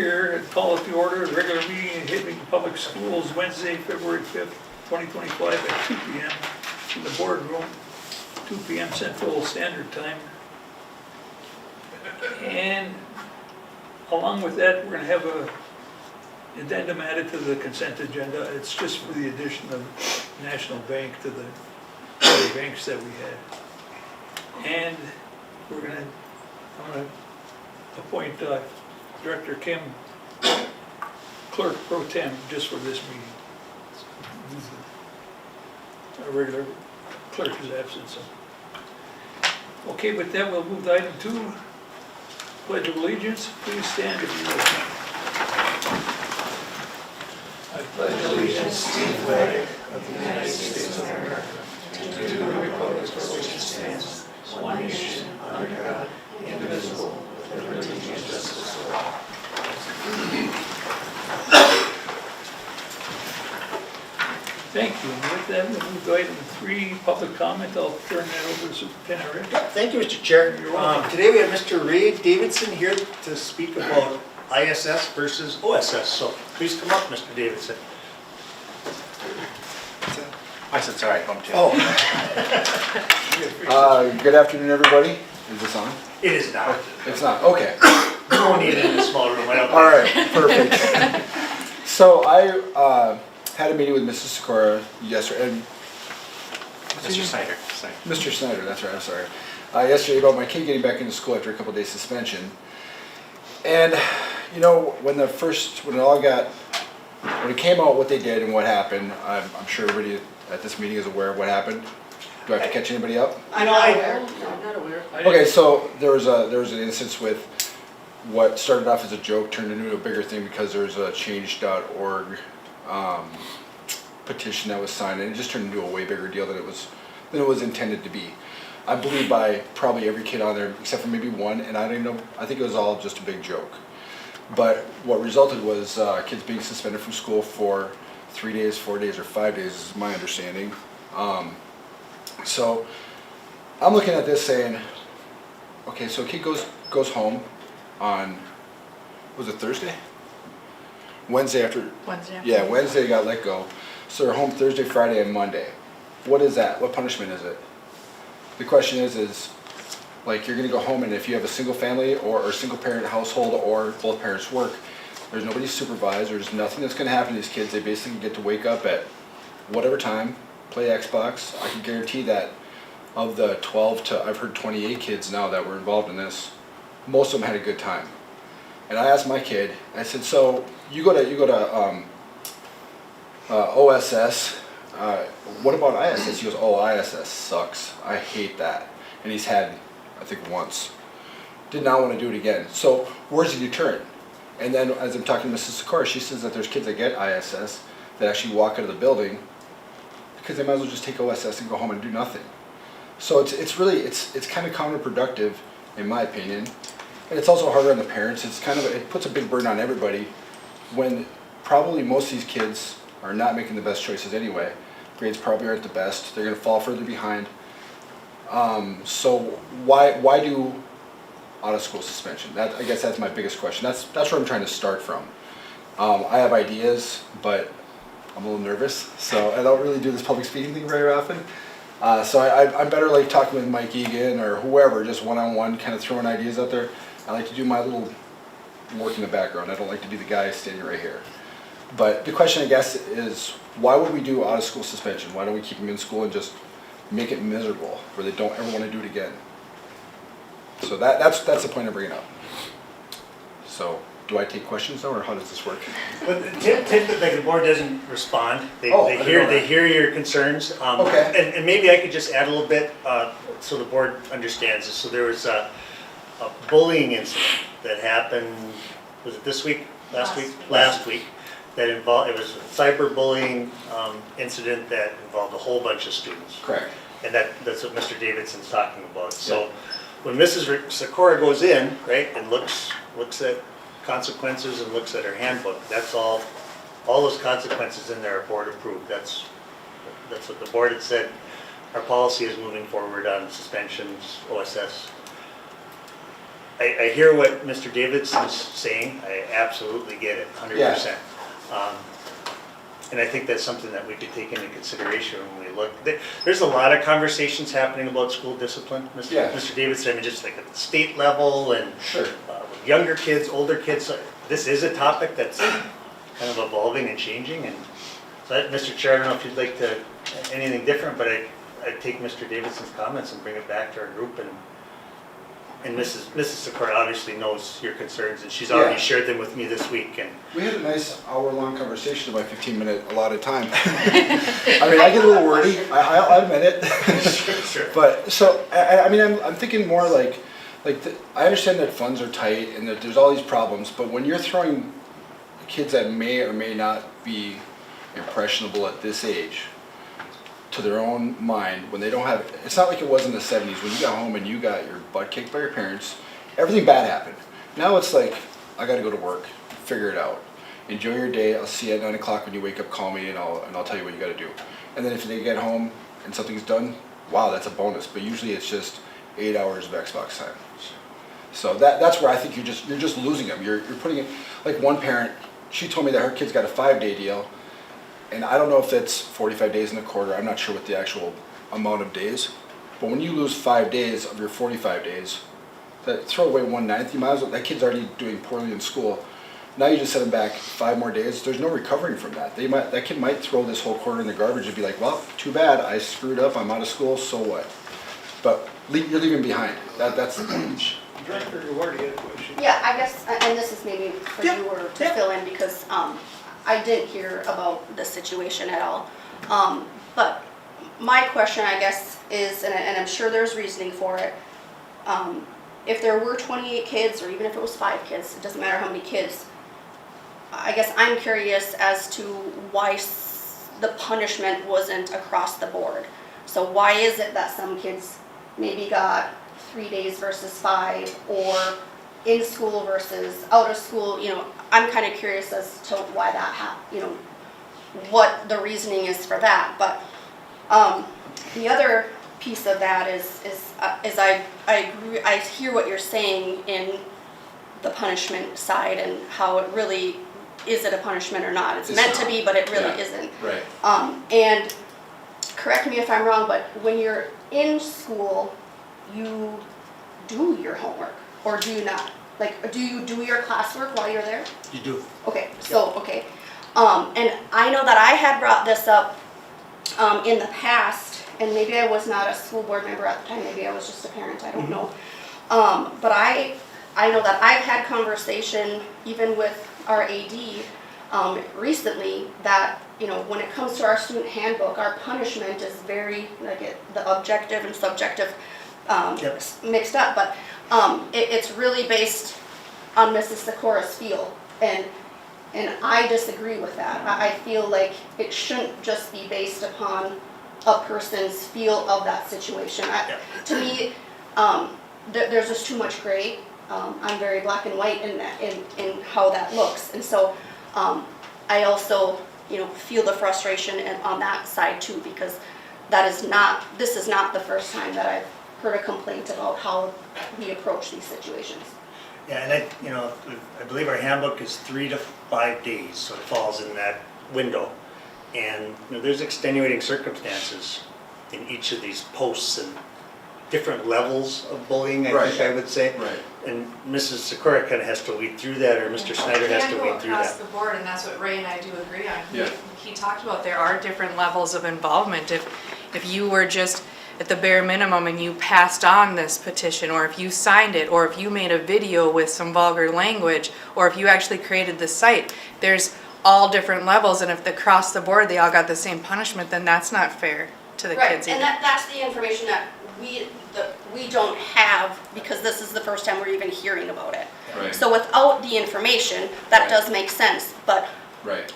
here, call it to order, regular meeting in Hibbing Public Schools, Wednesday, February 5th, 2025 at 2 p.m. in the boardroom, 2 p.m. Central Standard Time. And along with that, we're going to have a addendum added to the consent agenda. It's just for the addition of National Bank to the other banks that we had. And I'm going to appoint Director Kim clerk pro tem just for this meeting. Our regular clerk is absent, so. Okay, with that, we'll move to item 2. Pledge of Allegiance. Please stand if you will. I pledge allegiance to the flag of the United States of America and to the republic for which it stands, one nation, under God, indivisible, with liberty and justice for all. Thank you. And with that, we'll move to item 3, public comment. I'll turn that over to Superintendent Rick. Thank you, Mr. Chair. You're welcome. Today we have Mr. Ray Davidson here to speak about ISS versus OSS. So please come up, Mr. Davidson. I said sorry, bumped you. Oh, Good afternoon, everybody. Is this on? it is not. It's not, okay. You won't need it in a small room. I don't All right, perfect. So I had a meeting with Mrs. Sikora yesterday, and Mr. Snyder. Mr. Snyder, that's right, I'm sorry. Yesterday about my kid getting back into school after a couple days suspension. And, you know, when it came out what they did and what happened, I'm sure everybody at this meeting is aware of what happened. Do I have to catch anybody up? I know. I'm not aware. Okay, so there was an instance with what started off as a joke turned into a bigger thing because there was a change.org petition that was signed, and it just turned into a way bigger deal than it was intended to be. I believe by probably every kid on there except for maybe one, and I don't know. I think it was all just a big joke. But what resulted was kids being suspended from school for 3 days, 4 days, or 5 days is my understanding. So I'm looking at this saying, okay, so a kid goes home on, was it Thursday? Wednesday after. Wednesday. Yeah, Wednesday got let go. So they're home Thursday, Friday, and Monday. What is that? What punishment is it? The question is like you're gonna go home, and if you have a single family or a single parent household or both parents work, there's nobody supervised, there's nothing that's gonna happen to these kids. They basically get to wake up at whatever time, play Xbox. I can guarantee that of the 12 to, I've heard 28 kids now that were involved in this, most of them had a good time. And I asked my kid, I said, so you go to OSS, what about ISS? He goes, oh, ISS sucks. I hate that. And he's had, I think once. Did not want to do it again. So where's the deterrent? And then as I'm talking to Mrs. Sikora, she says that there's kids that get ISS that actually walk out of the building because they might as well just take OSS and go home and do nothing. So it's really kind of counterproductive in my opinion. And it's also harder on the parents. It puts a big burden on everybody when probably most of these kids are not making the best choices anyway. Grades probably aren't the best. They're going to fall further behind. So why do out of school suspension? I guess that's my biggest question. That's where I'm trying to start from. I have ideas, but I'm a little nervous, so I don't really do this public speaking thing very often. So I'm better like talking with Mike Egan or whoever, just one-on-one, kind of throwing ideas out there. I like to do my little work in the background. I don't like to be the guy standing right here. But the question, I guess, is why would we do out of school suspension? Why don't we keep them in school and just make it miserable where they don't ever want to do it again? So that's the point I'm bringing up. So do I take questions now, or how does this work? But typically the board doesn't respond. They I hear your concerns. Okay. And maybe I could just add a little bit so the board understands this. So there was a bullying incident that happened. Was it this week? Last week. That involved. It was a cyberbullying incident that involved a whole bunch of students. Correct. And that's what Mr. Davidson's talking about. So when Mrs. Sikora goes in, right, and looks at consequences and looks at her handbook, that's all those consequences in there are board approved. That's what the board had said. Our policy is moving forward on suspensions, OSS. I hear what Mr. Davidson's saying, I absolutely get it, 100%. And I think that's something that we could take into consideration when we look. There's a lot of conversations happening about school discipline, Yeah. Mr. Davidson, I mean, just like at the state level and Sure. with younger kids, older kids. This is a topic that's kind of evolving and changing. And so, Mr. Chair, I don't know if you'd like to, anything different, but I'd take Mr. Davidson's comments and bring it back to our group. And Mrs. Sikora obviously knows your concerns, and she's already Yeah. shared them with me this week. And We had a nice hour-long conversation about 15-minute allotted time. I mean, I get a little wordy, I'll admit it. Sure. But, so, I mean, I'm thinking more like I understand that funds are tight and that there's all these problems, but when you're throwing kids that may or may not be impressionable at this age to their own mind, when they don't have, it's not like it was in the 70s when you got home and you got your butt kicked by your parents, everything bad happened. Now it's like, I gotta go to work, figure it out. Enjoy your day, I'll see you at 9 o'clock when you wake up, call me and I'll tell you what you gotta do. And then if they get home and something's done, wow, that's a bonus, but usually it's just 8 hours of Xbox time. So that's where I think you're just losing them. You're putting it, like one parent, she told me that her kid's got a 5-day deal, and I don't know if that's 45 days in a quarter, I'm not sure what the actual amount of days, but when you lose 5 days of your 45 days, throw away 1/9, you might as well, that kid's already doing poorly in school. Now you just set them back 5 more days, there's no recovering from that. That kid might throw this whole quarter in the garbage and be like, well, too bad, I screwed up, I'm out of school, so what? But you're leaving behind, that's the point. Director Duarte had a question. Yeah, I guess, and this is maybe for Yeah, you or to yeah. fill in because I didn't hear about this situation at all. But my question, I guess, is, and I'm sure there's reasoning for it, if there were 28 kids, or even if it was 5 kids, it doesn't matter how many kids, I guess I'm curious as to why the punishment wasn't across the board. So why is it that some kids maybe got 3 days versus 5, or in school versus out of school? You know, I'm kind of curious as to why that happened, you know, what the reasoning is for that. But the other piece of that is I agree, I hear what you're saying in the punishment side and how it really, is it a punishment or not? It's meant to be, but it really isn't. Right. And correct me if I'm wrong, but when you're in school, you do your homework, or do you not? Like, do you do your classwork while you're there? you do. Okay, so, okay. And I know that I had brought this up in the past, and maybe I was not a school board member at the time, maybe I was just a parent, I don't know. But I know that I've had conversation even with our AD recently that, you know, when it comes to our student handbook, our punishment is very, like, the objective and subjective Yep. mixed up, but it's really based on Mrs. Sikora's feel, and I disagree with that. I feel like it shouldn't just be based upon a person's feel of that situation. To me, there's just too much gray. I'm very black and white in how that looks, and so I also, you know, feel the frustration on that side too, because this is not the first time that I've heard a complaint about how we approach these situations. Yeah, and I believe our handbook is 3 to 5 days, so it falls in that window. And you know, there's extenuating circumstances in each of these posts and different levels of bullying, I think I would say. Right. And Mrs. Sikora kind of has to weed through that, or Mr. Snyder has to weed through Across that. the board, and that's what Ray and I do agree on. Yeah. He talked about there are different levels of involvement. If you were just at the bare minimum and you passed on this petition, or if you signed it, or if you made a video with some vulgar language, or if you actually created the site, there's all different levels, and if across the board they all got the same punishment, then that's not fair to the kids Right, either. and that's the information that we don't have, because this is the first time we're even hearing about it. Right. So without the information, that Right. does make sense, but Right.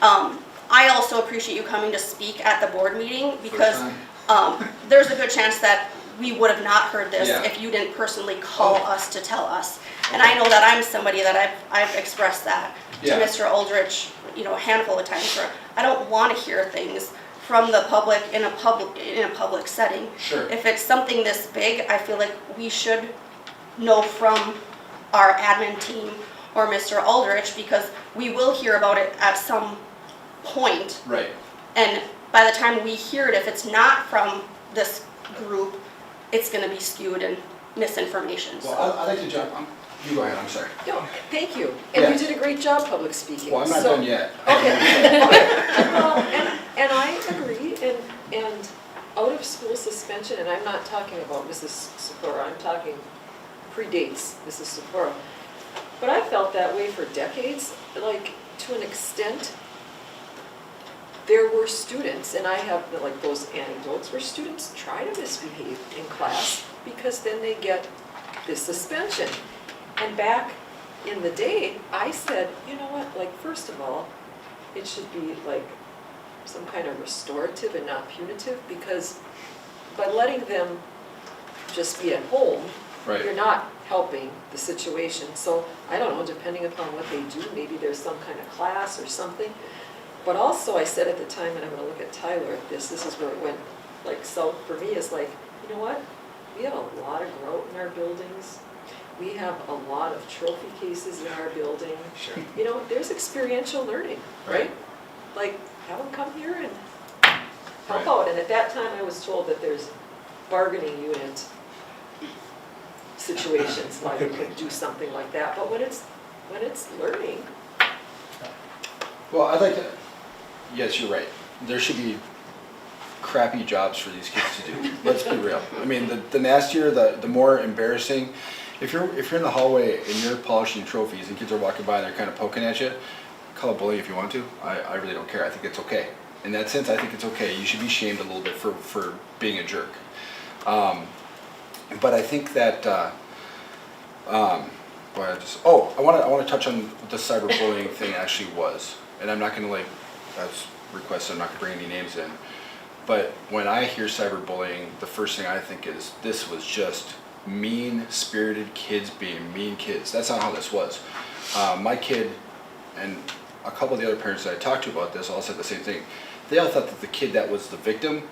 I also appreciate you coming to speak at the board meeting, because time. there's a good chance that we would have not heard this Yeah. if you didn't personally call us to tell us. And I know that I'm somebody that I've expressed that to Yeah. Mr. Aldrich, you know, a handful of times, where I don't want to hear things from the public in a public setting. Sure. If it's something this big, I feel like we should know from our admin team or Mr. Aldrich, because we will hear about it at some point. Right. And by the time we hear it, if it's not from this group, it's gonna be skewed and misinformation, so. Well, I'd like to jump, you go ahead, I'm sorry. No, thank you. And Yeah. you did a great job public speaking. Well, I'm not So- done yet. Okay. Well, and I agree, and out of school suspension, and I'm not talking about Mrs. Sikora, I'm talking predates Mrs. Sikora. But I felt that way for decades, like to an extent. There were students, and I have like those anecdotes where students try to misbehave in class because then they get this suspension. And back in the day, I said, you know what, like first of all, it should be like some kind of restorative and not punitive, because by letting them just be at home, Right. you're not helping the situation. So I don't know, depending upon what they do, maybe there's some kind of class or something. But also I said at the time, and I'm gonna look at Tyler at this is where it went like south for me, is like, you know what? We have a lot of growth in our buildings. We have a lot of trophy cases in our building. Sure. You know, there's experiential learning, right? Right. Like, have them come here and help Right. out. And at that time, I was told that there's bargaining unit situations why we could do something like that. But when it's learning, Well, I'd like to, yes, you're right. There should be crappy jobs for these kids to do. Let's be real. I mean, the nastier, the more embarrassing. If you're in the hallway and you're polishing trophies and kids are walking by and they're kind of poking at you, call it bullying if you want to. I really don't care. I think it's okay. In that sense, I think it's okay. You should be shamed a little bit for being a jerk. But I think that, I want to touch on what the cyberbullying thing actually was. And I'm not going to like, that's requested, I'm not going to bring any names in. But when I hear cyberbullying, the first thing I think is this was just mean-spirited kids being mean kids. That's not how this was. My kid and a couple of the other parents that I talked to about this all said the same thing. They all thought that the kid that was the victim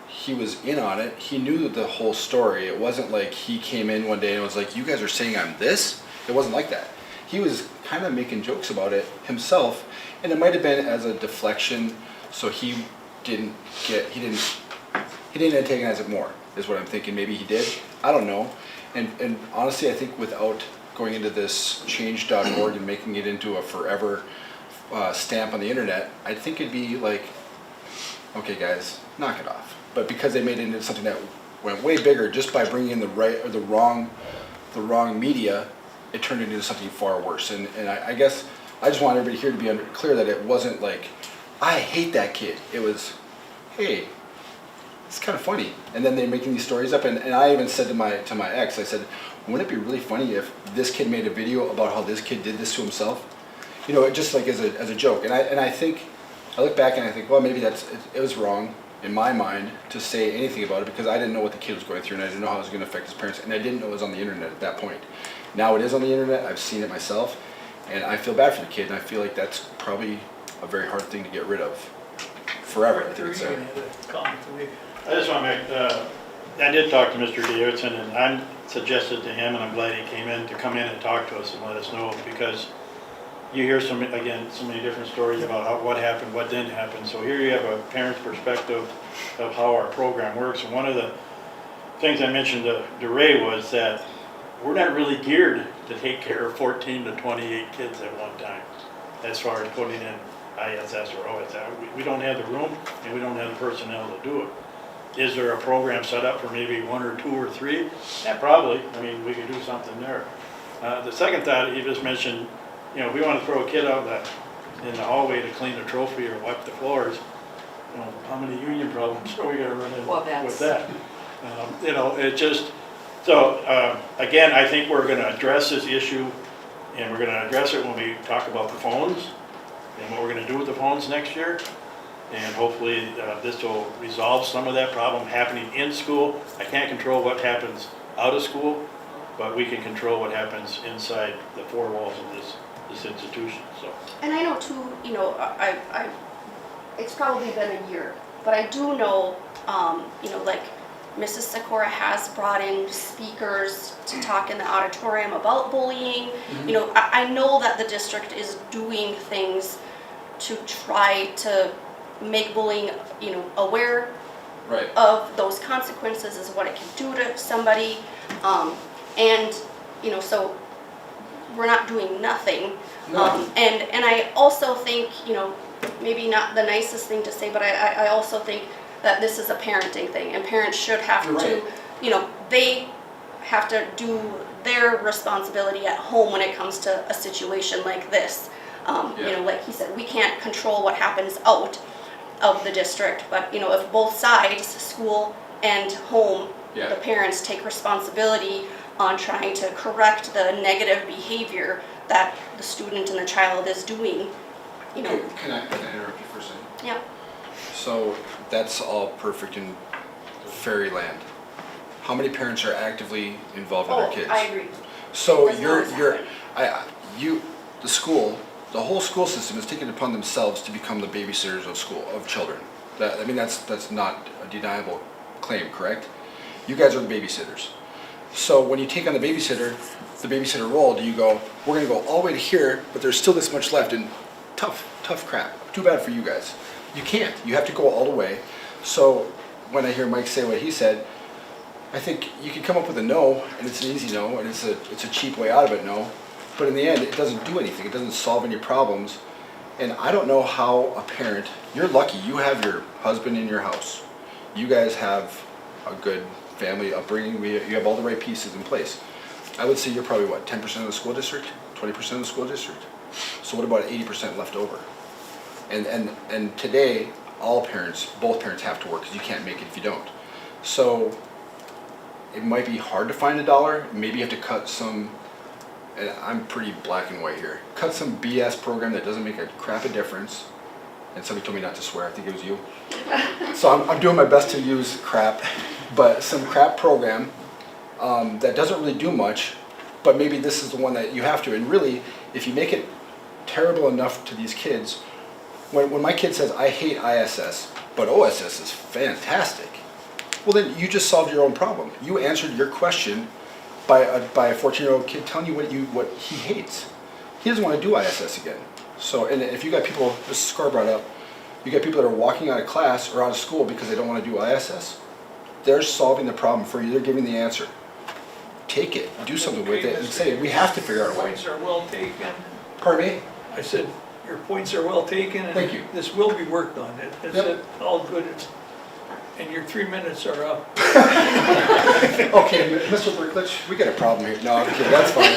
he was in on it. He knew the whole story. It wasn't like he came in one day and was like, you guys are saying I'm this? It wasn't like that. He was kind of making jokes about it himself, and it might have been as a deflection, so he didn't antagonize it more, is what I'm thinking. Maybe he did. I don't know. And honestly, I think without going into this change.org and making it into a forever stamp on the internet, I think it'd be like, okay guys, knock it off. But because they made it into something that went way bigger, just by bringing in the right or the wrong media, it turned into something far worse. And I guess I just want everybody here to be clear that it wasn't like, I hate that kid. It was, hey, it's kind of funny. And then they're making these stories up, and I even said to my ex, I said, wouldn't it be really funny if this kid made a video about how this kid did this to himself? You know, just like as a joke. And I think, I look back and I think, well, maybe it was wrong in my mind to say anything about it, because I didn't know what the kid was going through, and I didn't know how it was going to affect his parents, and I didn't know it was on the internet at that point. Now it is on the internet, I've seen it myself, and I feel bad for the kid, and I feel like that's probably a very hard thing to get rid of forever. I think it's Regan had a comment to make. I just want to make, I did talk to Mr. Davidson, and I suggested to him, and I'm glad he came in, to come in and talk to us and let us know, because you hear so many different stories about what happened, what didn't happen. So here you have a parent's perspective of how our program works. And one of the things I mentioned to Ray was that we're not really geared to take care of 14 to 28 kids at one time, as far as putting in ISS or OSS. We don't have the room, and we don't have the personnel to do it. Is there a program set up for maybe 1 or 2 or 3? Yeah, probably. I mean, we could do something there. The second thought, you just mentioned, you know, if we want to throw a kid out in the hallway to clean a trophy or wipe the floors, you know, how many union problems are we going to run into with that? You know, it just, so again, I think we're going to address this issue, and we're going to address it when we talk about the phones and what we're going to do with the phones next year. And hopefully this will resolve some of that problem happening in school. I can't control what happens out of school, but we can control what happens inside the four walls of this institution. So. And I know too, you know, it's probably been a year, but I do know, you know, like Mrs. Sikora has brought in speakers to talk in the auditorium about bullying. You know, I know that the district is doing things to try to make bullying, you know, aware Right. of those consequences is what it can do to somebody. And, you know, so we're not doing nothing. No. And I also think, you know, maybe not the nicest thing to say, but I also think that this is a parenting thing, and parents should have You're to, right. you know, they have to do their responsibility at home when it comes to a situation like this. You know, like he said, we can't control what happens out of the district, but, you know, if both sides, school and home, Yeah. the parents take responsibility on trying to correct the negative behavior that the student and the child is doing, you know. Can I interrupt you for a second? Yeah. So that's all perfect in fairyland. How many parents are actively involved in their kids? I agree. So Doesn't always happen. the school, the whole school system has taken it upon themselves to become the babysitters of children. That's not a deniable claim, correct? You guys are the babysitters. So when you take on the babysitter role, do you go, we're gonna go all the way to here, but there's still this much left, and tough crap. Too bad for you guys. You can't. You have to go all the way. So when I hear Mike say what he said, I think you can come up with a no, and it's an easy no, and it's a cheap way out of it, no. But in the end, it doesn't do anything. It doesn't solve any problems. And I don't know how a parent, you're lucky, you have your husband in your house. You guys have a good family upbringing, you have all the right pieces in place. I would say you're probably, what, 10% of the school district? 20% of the school district? So what about 80% left over? And today, both parents have to work, because you can't make it if you don't. So it might be hard to find $1, maybe you have to cut some, and I'm pretty black and white here, cut some BS program that doesn't make a crap of difference. And somebody told me not to swear, I think it was you. So I'm doing my best to use crap, but some crap program that doesn't really do much, but maybe this is the one that you have to. And really, if you make it terrible enough to these kids, when my kid says, I hate ISS, but OSS is fantastic, well then you just solved your own problem. You answered your question by a 14-year-old kid telling you what he hates. He doesn't want to do ISS again. So, and if you got people, Mrs. Scar brought up, you got people that are walking out of class or out of school because they don't want to do ISS, they're solving the problem for you, they're giving the answer. Take it, do something with it, and say, we have to figure out a way. Points are well taken. Pardon me? I said, your points are well taken. Thank you. And this will be worked on. It's Yep. all good. And your 3 minutes are up. Okay, Mr. Berklich, we got a problem here. No, I'm kidding, that's fine.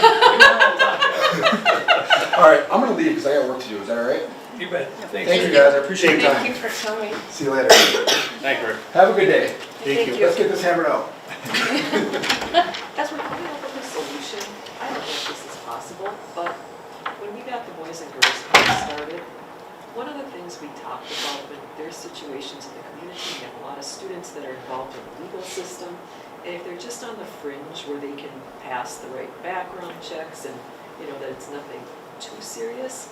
All right, I'm gonna leave because I got work to do, is that all right? You bet. Thank Thank you. you guys, I appreciate your Thank you time. for coming. See you later. Thank you, Rick. Have a good day. Thank you. Let's get this hammered out. As we're coming up with a solution, I don't know if this is possible, but when we got the Boys and Girls Club started, one of the things we talked about when there's situations in the community, we have a lot of students that are involved in the legal system, and if they're just on the fringe where they can pass the right background checks and, you know, that it's nothing too serious,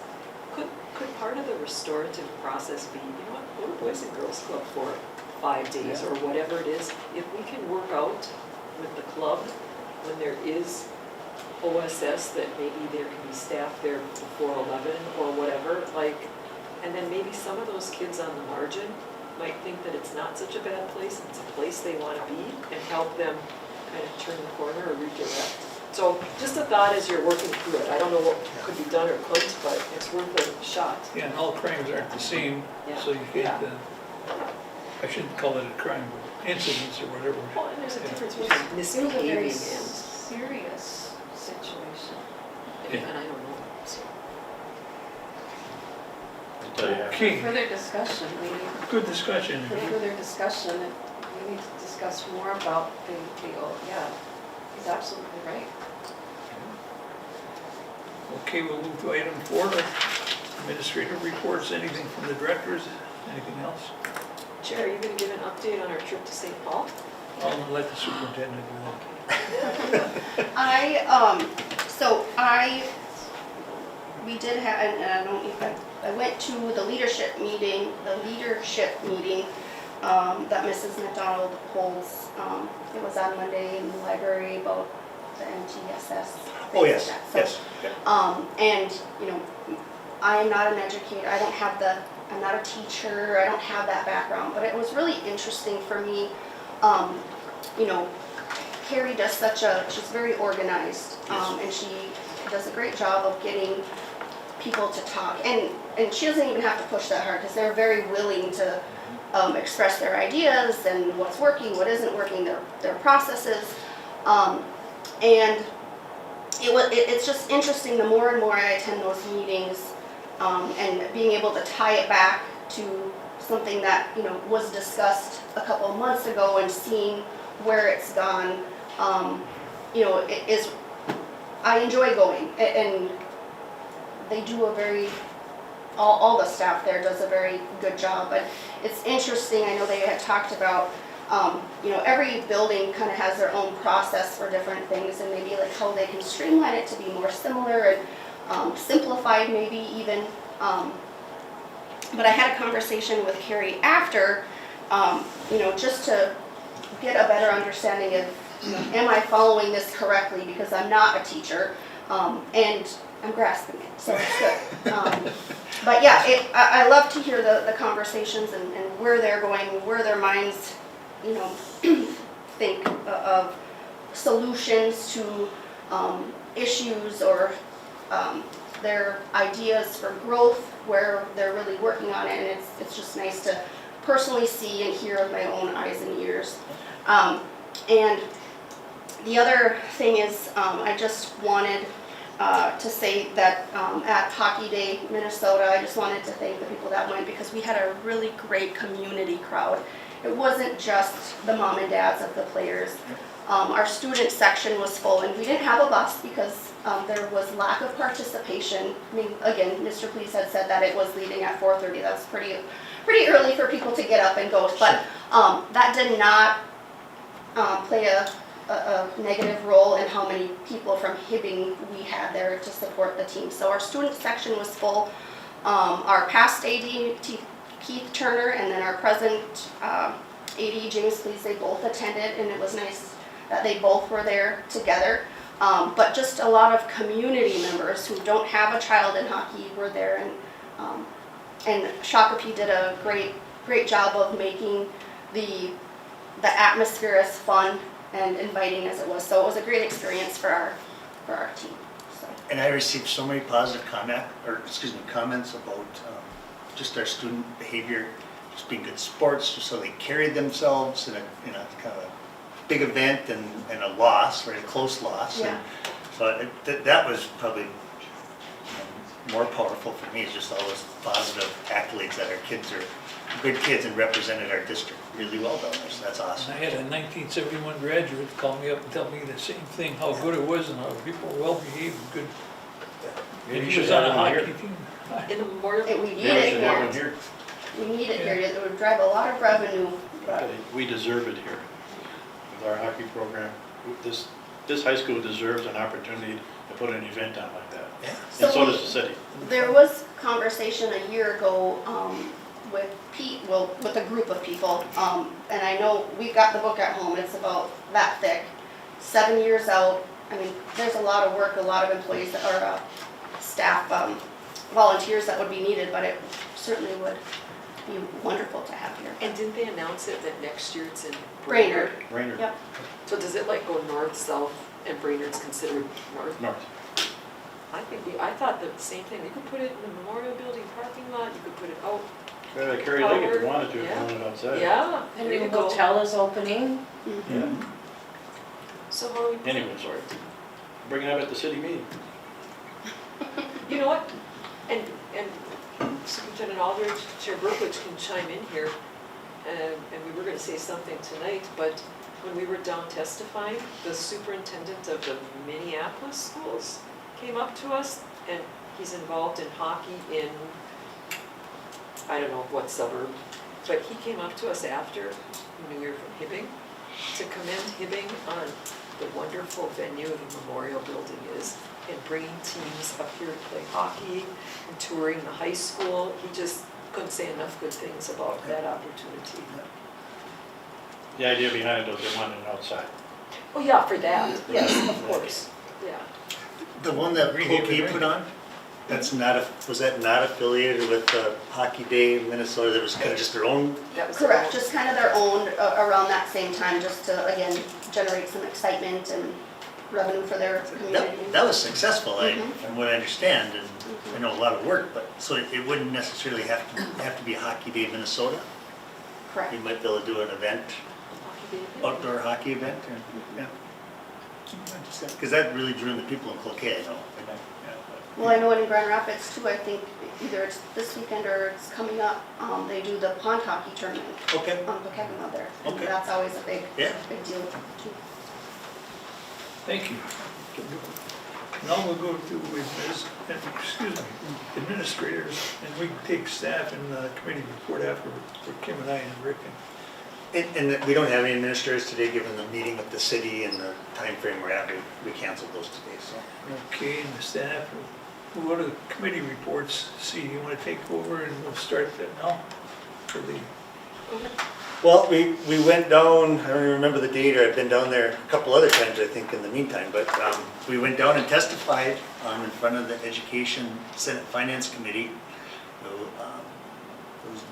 could part of the restorative process be, you know what, go to Boys and Girls Club for 5 days or whatever it is. If we can work out with the club when there is OSS that maybe there can be staff there before 11 or whatever, like, and then maybe some of those kids on the margin might think that it's not such a bad place, and it's a place they want to be, and help them kind of turn the corner or redirect. So just a thought as you're working through it. I don't know what could be done or couldn't, but it's worth a shot. Yeah, and all crimes aren't the same, so you can't, I shouldn't call it a crime, but incidents or whatever. Well, and there's a difference between It was a very misbehaving serious situation. Yeah. and I don't know, so. I'll tell you after. Okay, Further discussion, good discussion. for further discussion, we need to discuss more about yeah, he's absolutely right. Okay, we'll move to item 4, administrative reports, anything from the directors, anything else? Chair, are you going to give an update on our trip to St. Paul? I'll let the superintendent do that. We did have, and I went to the leadership meeting, that Mrs. McDonald holds. It was on Monday in the library about the MTSS. Oh, yes, things like that. So, yes. and, you know, I am not an educator, I'm not a teacher, I don't have that background, but it was really interesting for me. You know, Carrie does she's very organized, and she does a great job of getting people to talk. And she doesn't even have to push that hard, because they're very willing to express their ideas and what's working, what isn't working, their processes. And it's just interesting, the more and more I attend those meetings, and being able to tie it back to something that, you know, was discussed a couple of months ago and seeing where it's gone. You know, I enjoy going, and they do all the staff there does a very good job. But it's interesting, I know they had talked about, you know, every building kind of has their own process for different things, and maybe like how they can streamline it to be more similar and simplified maybe even. But I had a conversation with Carrie after, you know, just to get a better understanding of, you know, am I following this correctly, because I'm not a teacher, and I'm grasping it, so it's good. But yeah, I love to hear the conversations and where they're going, where their minds, you know, think of solutions to issues, or their ideas for growth, where they're really working on it, and it's just nice to personally see and hear with my own eyes and ears. And the other thing is, I just wanted to say that at Hockey Day, Minnesota, I just wanted to thank the people that went, because we had a really great community crowd. It wasn't just the mom and dads of the players. Our student section was full, and we didn't have a bus because there was lack of participation. I mean, again, Mr. Please had said that it was leaving at 4:30. That's pretty early for people to get up and go. But that did not play a negative role in how many people from Hibbing we had there to support the team. So our student section was full. Our past AD, Keith Turner, and then our present AD, James Please, they both attended, and it was nice that they both were there together. But just a lot of community members who don't have a child in hockey were there, and Shakopee did a great job of making the atmosphere as fun and inviting as it was. So it was a great experience for our team. So. And I received so many positive comments about just our student behavior, just being good sports, just how they carried themselves in a kind of a big event and a loss, very close loss. Yeah. And so that was probably more powerful for me, is just all those positive accolades that our kids are good kids and represented our district really well down there, so that's awesome. I had a 1971 graduate call me up and tell me the same thing, how good it was and how people were well behaved and good. Maybe And you he was should on have a one hockey here. team. In the Memorial. We need Yeah, we it should have one here. here. We need it here. It would drive a lot of revenue. But We deserve it here with our hockey program. This high school deserves an opportunity to put an event on like that. Yeah. And so does the city. there was conversation a year ago with with a group of people, and I know we've got the book at home. It's about that thick, 7 years out. I mean, there's a lot of work, a lot of employees or staff, volunteers that would be needed, but it certainly would be wonderful to have here. And didn't they announce it that next year it's in Brainerd. Brainerd. Yep. So does it like go north, south, and Brainerd's considered north? North. I thought the same thing. You could put it in the Memorial Building parking lot, you could put it out. Carrie Lake if you wanted to, if you Yeah. wanted it outside. Yeah, The there you new go. hotel is opening. Yeah. So how are we? Anyway, sorry. Bring it up at the city meeting. You know what? And Superintendent Aldridge, Chair Berkowitz can chime in here. And we were gonna say something tonight, but when we were down testifying, the superintendent of the Minneapolis schools came up to us, and he's involved in hockey in, I don't know what suburb, but he came up to us after, when we were from Hibbing, to commend Hibbing on the wonderful venue the Memorial Building is, and bringing teams up here to play hockey, and touring the high school. He just couldn't say enough good things about that opportunity. The idea behind it was they wanted it outside. Oh, yeah, for that, yes, of course, yeah. The one that Green Haven Pokey Rink. put on, that's not, was that not affiliated with Hockey Day in Minnesota? That was kind of just their own? That was Correct, just kind of their own around that same time, just to, again, generate some excitement and revenue for their community. That was successful, Mhm. from what I understand, and I know a lot of work, but, so it wouldn't necessarily have to be Hockey Day Minnesota? Correct. You might be able to do an event, outdoor hockey event, or, yeah. Because that really drew in the people in Cloquet, I know. Well, I know in Grand Rapids too, I think either it's this weekend or it's coming up, they do the pond hockey tournament Okay, on Pokemon there. And Okay. that's always a big, yeah. big deal too. Thank you. Now we'll go to administrators, and we can take staff and committee report after for Kim and I and Rick. And we don't have any administrators today, given the meeting with the city and the time frame we're at, we canceled those today, so. Okay, and the staff, we'll go to the committee reports. See, you want to take over and we'll start that now for the, Well, we went down, I don't remember the date, or I've been down there a couple other times, I think, in the meantime, but we went down and testified in front of the Education Senate Finance Committee. It was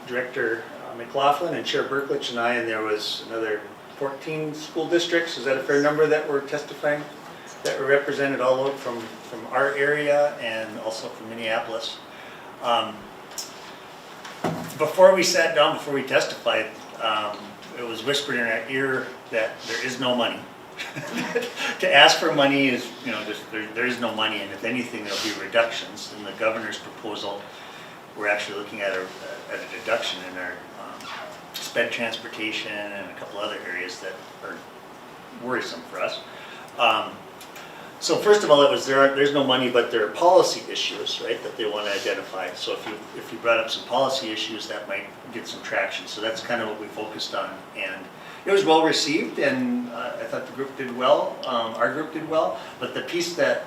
Director McLaughlin and Chair Berklich and I, and there was another 14 school districts, is that a fair number that were testifying? That were represented all out from our area and also from Minneapolis. Before we sat down, before we testified, it was whispered in our ear that there is no money. To ask for money is, just, there is no money, and if anything, there'll be reductions. In the governor's proposal, we're actually looking at a deduction in our sped transportation and a couple other areas that are worrisome for us. So first of all, it was there's no money, but there are policy issues, right, that they want to identify. So if you brought up some policy issues, that might get some traction. So that's kind of what we focused on, and it was well received, and I thought the group did well. Our group did well, but the piece that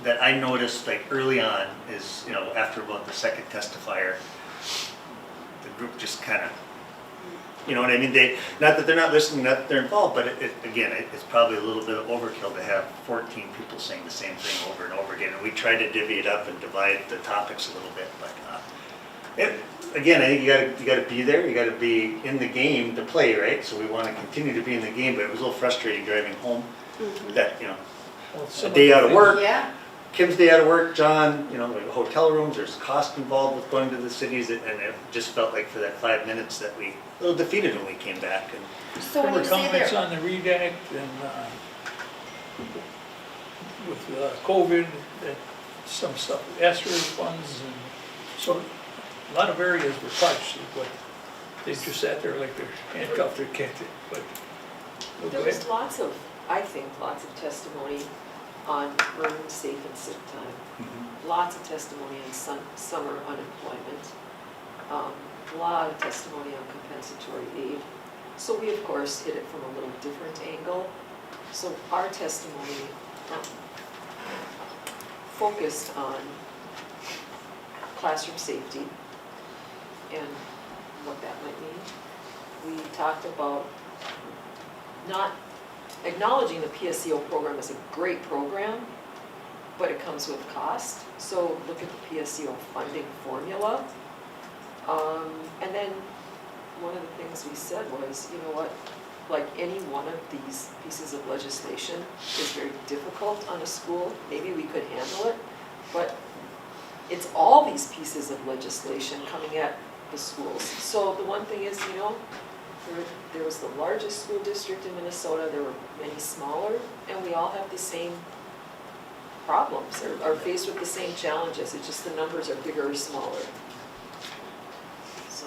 I noticed like early on is, after about the second testifier, the group just kind of, you know what I mean? Not that they're not listening, not that they're involved, but it's probably a little bit of overkill to have 14 people saying the same thing over and over again. And we tried to divvy it up and divide the topics a little bit, but again, I think you got to be there. You got to be in the game to play, right? So we want to continue to be in the game, but it was a little frustrating driving home. That well, a some day of out of the work. Yeah, Kim's day out of work, John, like hotel rooms, there's cost involved with going to the cities, and it just felt like for that 5 minutes that we, a little defeated when we came back. And so There when were you say comments there, on the READ Act and with COVID, and some stuff, ESSER funds, and so a lot of areas were touched, but they just sat there like they're handcuffed or can't, but. we'll go There was ahead. lots of testimony on earned, safe, and sick time. Lots of testimony on summer unemployment. A lot of testimony on compensatory aid. So we, of course, hit it from a little different angle. So our testimony focused on classroom safety and what that might mean. We talked about not acknowledging the PSEO program is a great program, but it comes with cost. So look at the PSEO funding formula. And then one of the things we said was, you know what, like any one of these pieces of legislation is very difficult on a school. Maybe we could handle it, but it's all these pieces of legislation coming at the schools. So the one thing is, there was the largest school district in Minnesota, there were many smaller, and we all have the same problems, or are faced with the same challenges, it's just the numbers are bigger or smaller. So,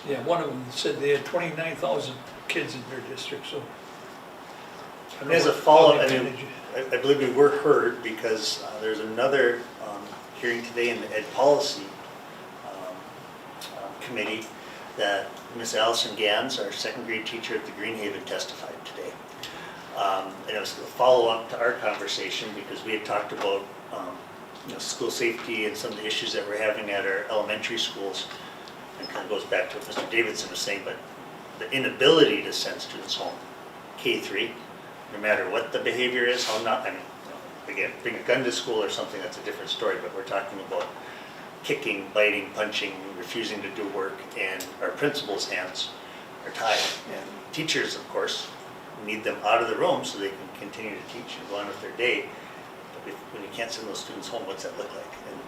Yeah, one of them said they had 29,000 kids in their district, so. I don't know as a how follow-up, they I mean, manage it. I believe we were heard because there's another hearing today in the Ed Policy Committee that Ms. Allison Gans, our second grade teacher at the Green Haven, testified today. And it was a follow-up to our conversation because we had talked about school safety and some of the issues that we're having at our elementary schools. And kind of goes back to what Mr. Davidson was saying, but the inability to send students home, K-3, no matter what the behavior is, how not, I mean, again, bring a gun to school or something, that's a different story, but we're talking about kicking, biting, punching, refusing to do work, and our principals' hands are tied. And teachers, of course, need them out of the room so they can continue to teach and go on with their day. But when you can't send those students home, what's that look like? And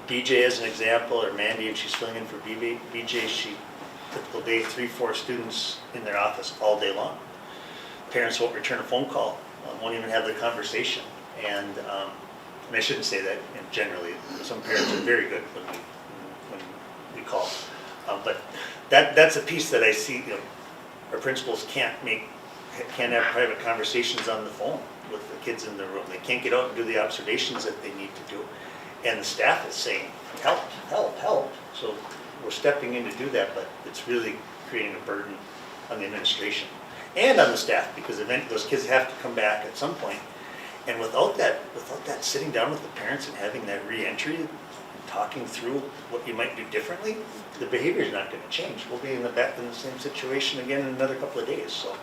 BJ as an example, or Mandy, and she's filling in for BJ, she, typical day, 3-4 students in their office all day long. Parents won't return a phone call, won't even have the conversation. And I shouldn't say that, and generally, some parents are very good when we call. But that's a piece that I see, our principals can't have private conversations on the phone with the kids in the room. They can't get out and do the observations that they need to do. And the staff is saying, help, help, help. So we're stepping in to do that, but it's really creating a burden on the administration and on the staff, because those kids have to come back at some point. And without that sitting down with the parents and having that re-entry, and talking through what you might do differently, the behavior is not going to change. We'll be in the same situation again in another couple of days. So.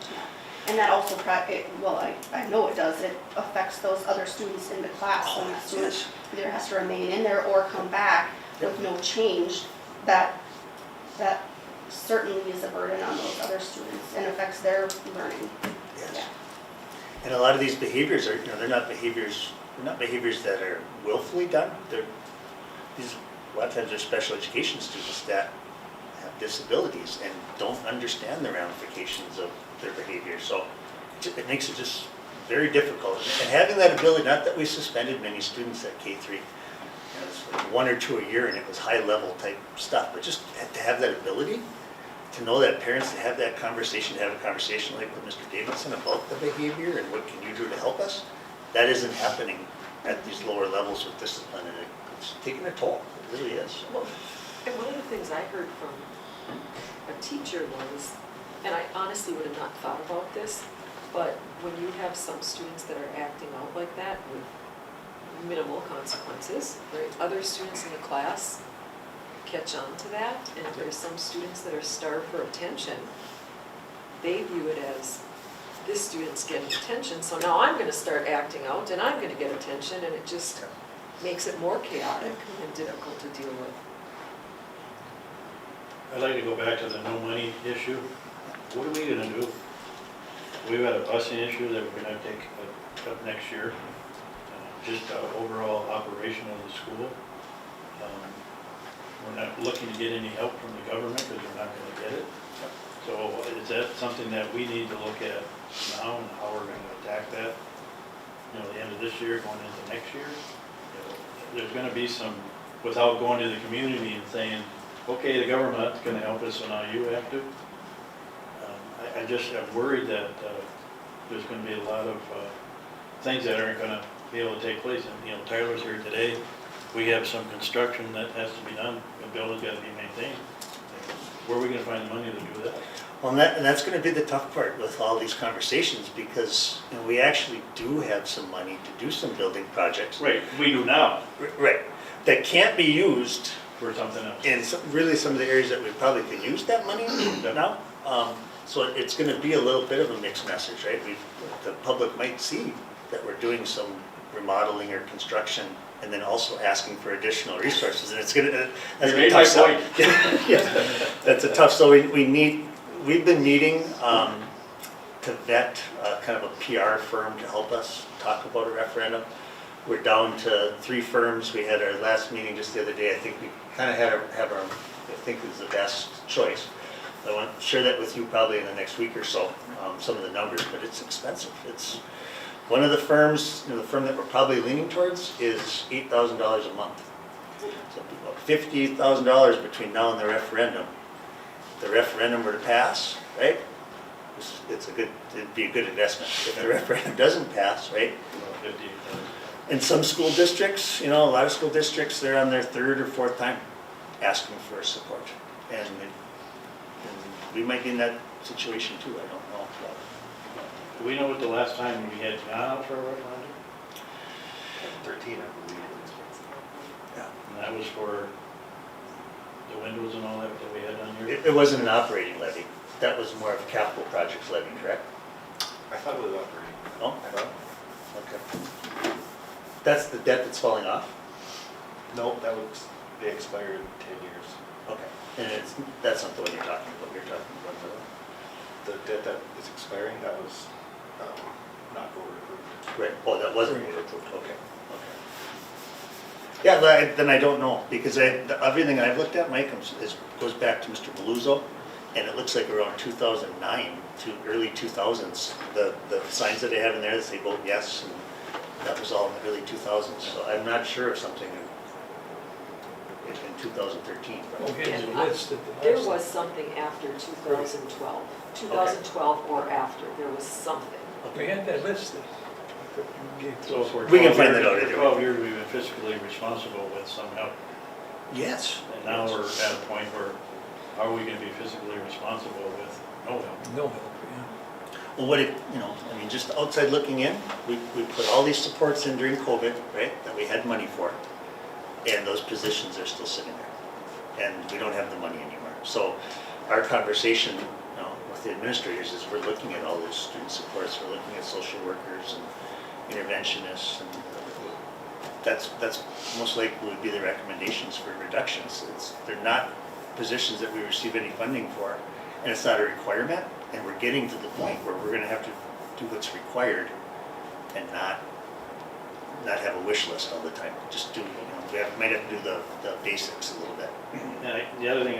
And that also, I know it does, it affects those other students in the class. When the student either has to remain in there or come back with no change, that certainly is a burden on those other students and affects their learning. Yes. Yeah. And a lot of these behaviors are, they're not behaviors that are willfully done. A lot of times they're special education students that have disabilities and don't understand the ramifications of their behavior. So it makes it just very difficult. And having that ability, not that we suspended many students at K-3, it's like 1 or 2 a year, and it was high level type stuff, but just to have that ability, to know that parents, to have that conversation, to have a conversation like with Mr. Davidson about the behavior and what can you do to help us, that isn't happening at these lower levels with discipline, and it's taking a toll. It really is. Well, and one of the things I heard from a teacher was, and I honestly would have not thought about this, but when you have some students that are acting out like that with minimal consequences, right? Other students in the class catch on to that, and if there's some students that are starved for attention, they view it as, this student's getting attention, so now I'm gonna start acting out and I'm gonna get attention, and it just makes it more chaotic and difficult to deal with. I'd like to go back to the no money issue. What are we gonna do? We've had a busing issue that we're gonna take up next year. Just overall operation of the school. We're not looking to get any help from the government because we're not gonna get it. So is that something that we need to look at now, and how we're gonna attack that? The end of this year, going into next year? There's gonna be some, without going to the community and saying, okay, the government's gonna help us, so now you have to. I'm worried that there's gonna be a lot of things that aren't gonna be able to take place. And Tyler's here today. We have some construction that has to be done. The building's got to be maintained. Where are we going to find the money to do that? Well, and that's going to be the tough part with all these conversations, because we actually do have some money to do some building projects. Right, we do now. Right, that can't be used For something else. in really some of the areas that we probably could use that money now. So it's going to be a little bit of a mixed message, right? The public might see that we're doing some remodeling or construction, and then also asking for additional resources, and it's going to, that's a tough sell. Yeah, that's a tough sell. We've been meeting to vet kind of a PR firm to help us talk about a referendum. We're down to 3 firms. We had our last meeting just the other day. I think we kind of have our, I think is the best choice. I want to share that with you probably in the next week or so, some of the numbers, but it's expensive. It's one of the firms, the firm that we're probably leaning towards is $8,000 a month. So about $50,000 between now and the referendum. If the referendum were to pass, right, it'd be a good investment. If the referendum doesn't pass, right, in some school districts, a lot of school districts, they're on their 3rd or 4th time asking for support. And we might be in that situation too, I don't know. Do we know what the last time we had gone out for a referendum? 13, I believe. Yeah. And that was for the windows and all that we had done here? It wasn't an operating levy. that was more of capital projects levy, correct? I thought it was operating. Oh, I thought, okay. That's the debt that's falling off? No, they expired 10 years. Okay. And that's not the one you're talking about, you're talking about The debt that is expiring, that was not voter approved. right, oh, that wasn't voter approved, okay, okay. Yeah, then I don't know, because everything I've looked at, Mike, goes back to Mr. Beluso, and it looks like around 2009 to early 2000s, the signs that they have in there that say vote yes, and that was all in the early 2000s, so I'm not sure of something in 2013. Oh, here's the Yeah, list at the There last- was something after 2012. 2012 or after, there was something. We had that list that you gave to So us. if we're We can 12 find years- that out for either 12 years, we've been fiscally responsible with some help. Yes. And now we're at a point where, how are we gonna be physically responsible with no help? No help, yeah. Well, what it, I mean, just outside looking in, we put all these supports in during COVID, right, that we had money for, and those positions are still sitting there, and we don't have the money anymore. So our conversation, with the administrators is we're looking at all those student supports, we're looking at social workers and interventionists, and that's most likely would be the recommendations for reductions. They're not positions that we receive any funding for, and it's not a requirement, and we're getting to the point where we're gonna have to do what's required and not have a wish list all the time. Just do, might have to do the basics a little bit. And the other thing,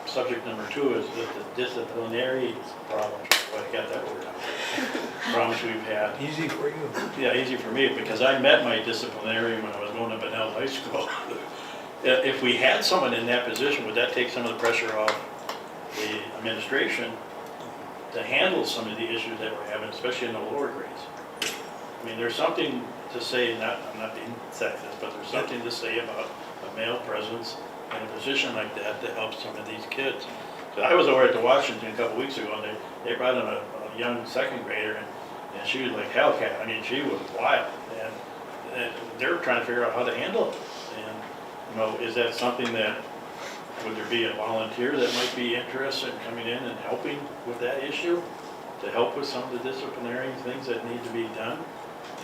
subject number 2 is that the disciplinary problems, well, I got that word out there, problems we've had. Easy for you. Yeah, easy for me, because I met my disciplinarian when I was going to Benel High School. If we had someone in that position, would that take some of the pressure off the administration to handle some of the issues that we're having, especially in the lower grades? I mean, there's something to say, I'm not being sexist, but there's something to say about a male presence in a position like that to help some of these kids. So I was over at the Washington a couple weeks ago, and they brought in a young second grader, and she was like Hellcat. I mean, she was wild, and they were trying to figure out how to handle it. And is that something that, would there be a volunteer that might be interested in coming in and helping with that issue, to help with some of the disciplinary things that need to be done,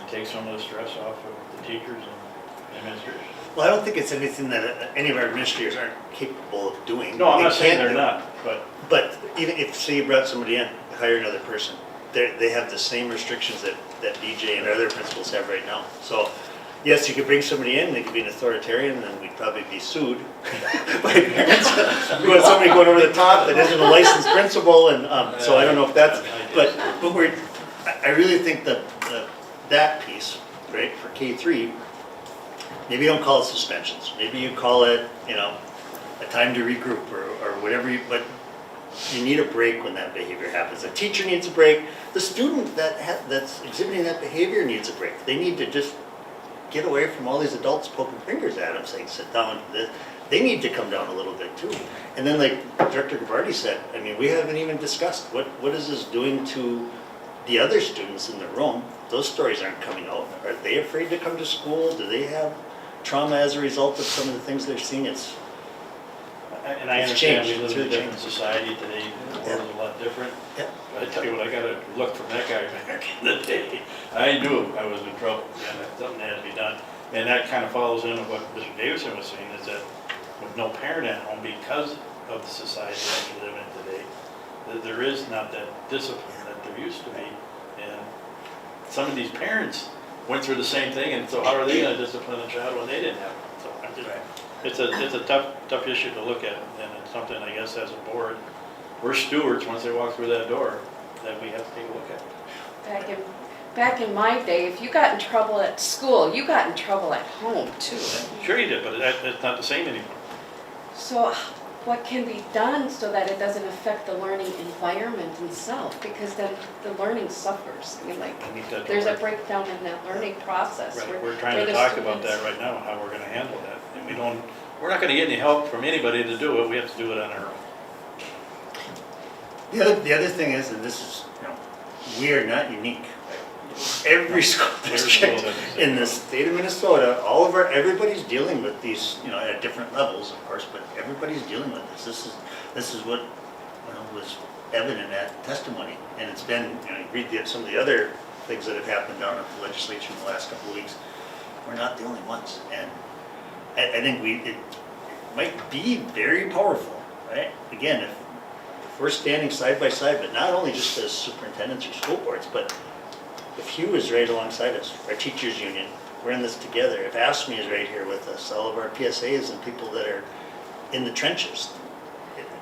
and take some of the stress off of the teachers and administration? Well, I don't think it's anything that any of our administrators aren't capable of doing. No, I'm They not saying can't they're do. not, but But even if, say you brought somebody in, hire another person, they have the same restrictions that DJ and other principals have right now. So, yes, you could bring somebody in, they could be an authoritarian, and we'd probably be sued by parents. We want somebody going over the top that isn't a licensed principal, and so I don't know if that's, but I really think that piece, right, for K3, maybe you don't call it suspensions, maybe you call it, a time to regroup or whatever, but you need a break when that behavior happens. The teacher needs a break, the student that's exhibiting that behavior needs a break. They need to just get away from all these adults poking fingers at them saying, sit down. They need to come down a little bit too. And then like Director Gabarty said, I mean, we haven't even discussed what is this doing to the other students in the room. Those stories aren't coming out. Are they afraid to come to school? Do they have trauma as a result of some of the things they're seeing? And I It's understand we changed. live It's in a really different society today, the world is a lot different. Yeah. But I tell you what, I got a look from that guy back in the day. I knew I was in trouble, and that something had to be done. And that kind of follows in with what Mr. Davidson was saying, is that with no parent at home, because of the society that we live in today, that there is not that discipline that there used to be. And some of these parents went through the same thing, and so how are they gonna discipline a child when they didn't have one? So I'm just, it's a tough issue to look at, and it's something, I guess, as a board, we're stewards once they walk through that door, that we have to take a look at. Back in my day, if you got in trouble at school, you got in trouble at home too. Sure you did, but that's not the same anymore. So what can be done so that it doesn't affect the learning environment itself? Because then the learning suffers. I mean, like, I think that's there's a what breakdown in that learning process. we're where trying to the talk about students- that right now, how we're gonna handle that. And we're not gonna get any help from anybody to do it, we have to do it on our own. The other thing is, and this is, we are not unique. Every school district in the state of Minnesota, everybody's dealing with these, at different levels, of course, but everybody's dealing with this. This is what was evident in that testimony. And it's been, you read some of the other things that have happened down at the legislature in the last couple of weeks. We're not the only ones. And I think it might be very powerful, right? Again, if we're standing side by side, but not only just as superintendents or school boards, but if Hugh is right alongside us, our teachers union, we're in this together. If ASME is right here with us, all of our PSAs and people that are in the trenches.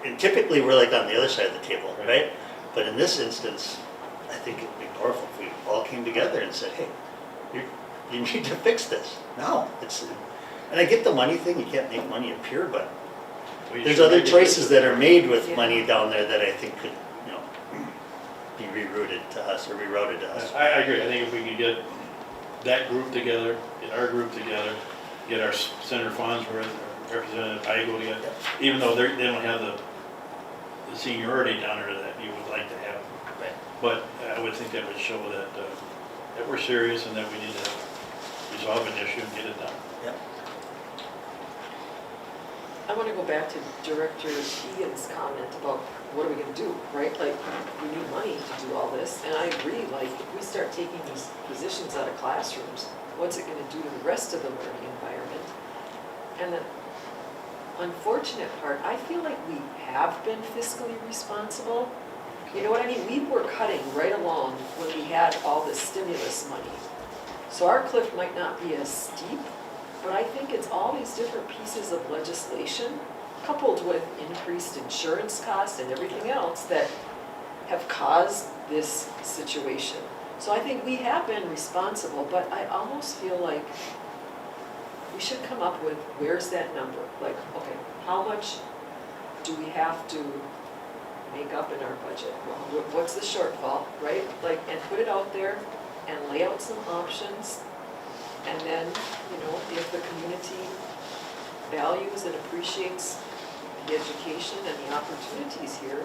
And typically we're like on the other side of the table, right? But in this instance, I think it would be powerful if we all came together and said, hey, you need to fix this. No, and I get the money thing, you can't make money appear, but there's other choices that are made with money down there that I think could, be rerouted to us or rerouted to us. I agree. I think if we could get that group together, get our group together, get our Senator Farnsworth, Representative Igo together, even though they don't have the seniority down there that you would like to have. Right. But I would think that would show that we're serious and that we need to resolve an issue and get it done. Yep. I want to go back to Director Egan's comment about what are we going to do, right? Like, we need money to do all this, and I agree, like, if we start taking these positions out of classrooms, what's it going to do to the rest of the learning environment? And the unfortunate part, I feel like we have been fiscally responsible. You know what I mean? We were cutting right along when we had all this stimulus money. So our cliff might not be as steep, but I think it's all these different pieces of legislation coupled with increased insurance costs and everything else that have caused this situation. So I think we have been responsible, but I almost feel like we should come up with, where's that number? Like, okay, how much do we have to make up in our budget? Well, what's the shortfall, right? Like, and put it out there and lay out some options. And then, if the community values and appreciates the education and the opportunities here,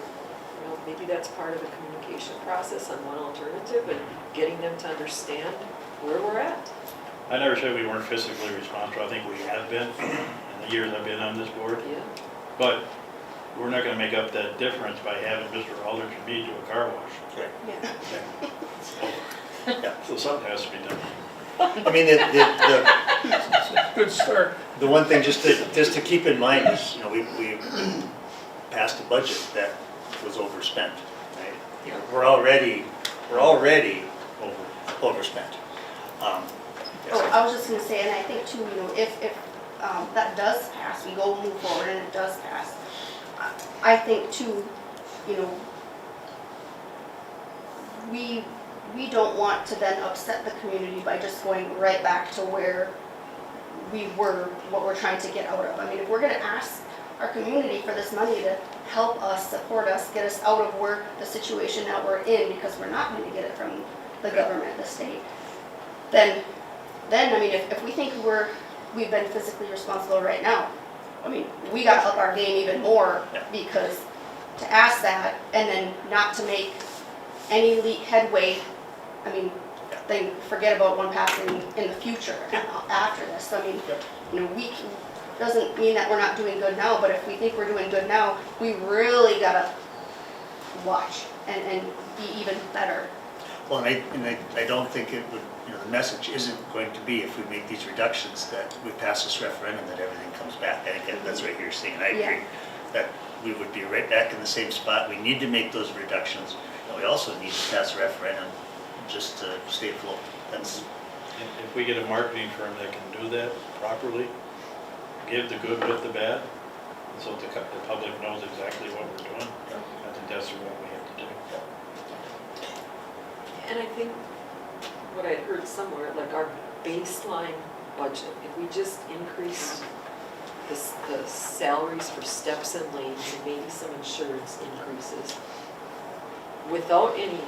maybe that's part of the communication process on one alternative and getting them to understand where we're at. I never said we weren't fiscally responsible. I think we have been in the years I've been on this board. Yeah. But we're not going to make up that difference by having Mr. Alder to me do a car wash. Okay. Yeah. So something has to be done. I mean, Good start. the one thing just to keep in mind is, we passed a budget that was overspent, right? We're already overspent. Oh, I was just gonna say, and I think too, if that does pass, we go move forward and it does pass, I think too, we don't want to then upset the community by just going right back to where we were, what we're trying to get out of. I mean, if we're gonna ask our community for this money to help us, support us, get us out of the situation that we're in, because we're not going to get it from the government, the state, then I mean, if we think we've been physically responsible right now, I mean, we gotta up our game even more, because to ask that and then not to make any headway, I mean, then forget about one passing in the future after this. I mean, doesn't mean that we're not doing good now, but if we think we're doing good now, we really gotta watch and be even better. Well, and I don't think it would, the message isn't going to be, if we make these reductions, that we pass this referendum, that everything comes back. I think that's what you're saying, and I agree. That we would be right back in the same spot. We need to make those reductions, and we also need to pass a referendum just to stay afloat. That's. If we get a marketing firm that can do that properly, give the good with the bad, so the public knows exactly what we're doing, I think that's what we have to do. And I think what I heard somewhere, like our baseline budget, if we just increase the salaries for steps and lanes and maybe some insurance increases without any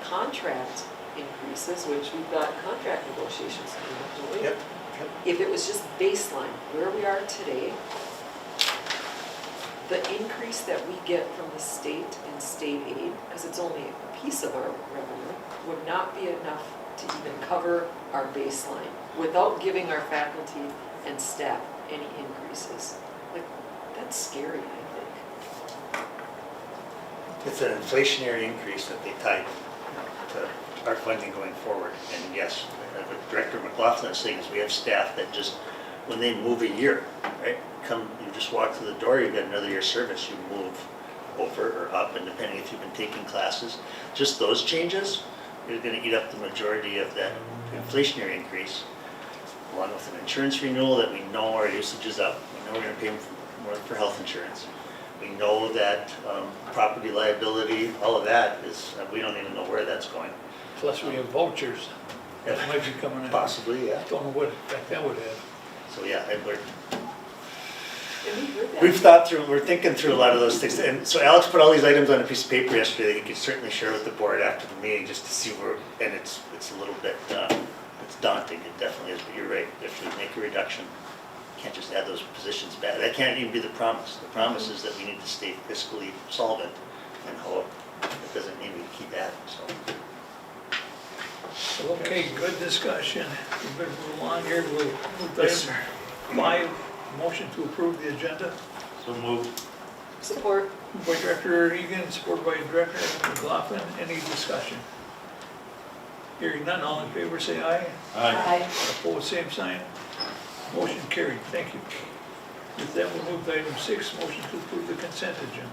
contract increases, which we've got contract negotiations coming up, don't we? Yep. If it was just baseline, where we are today, the increase that we get from the state and state aid, because it's only a piece of our revenue, would not be enough to even cover our baseline without giving our faculty and staff any increases. Like, that's scary, I think. it's an inflationary increase that they tied to our funding going forward. And yes, what Director McLaughlin is saying is we have staff that just, when they move a year, right, you just walk through the door, you've got another year service, you move over or up, and depending if you've been taking classes, just those changes are gonna eat up the majority of that inflationary increase, along with an insurance renewal that we know our usage is up, we know we're gonna pay more for health insurance. We know that property liability, all of that is, we don't even know where that's going. Plus we have vouchers that might be coming in. Possibly, yeah. Don't know what effect that would have. So yeah, and And we heard that. we've thought through, we're thinking through a lot of those things. And so Alex put all these items on a piece of paper yesterday that he could certainly share with the board after the meeting just to see where, and it's a little bit, it's daunting, it definitely is, but you're right. If we make a reduction, can't just add those positions back. That can't even be the promise. The promise is that we need to stay fiscally solvent, and hope it doesn't mean we keep adding, so. Okay, good discussion. We've been moving along here, we'll move to item 5, motion to approve the agenda. So moved. Support. Moved by Director Egan, supported by Director McLaughlin. Any discussion? Hearing none, all in favor say aye. Aye. Opposed, same sign. Motion carried, thank you. With that, we'll move to item 6, motion to approve the consent agenda.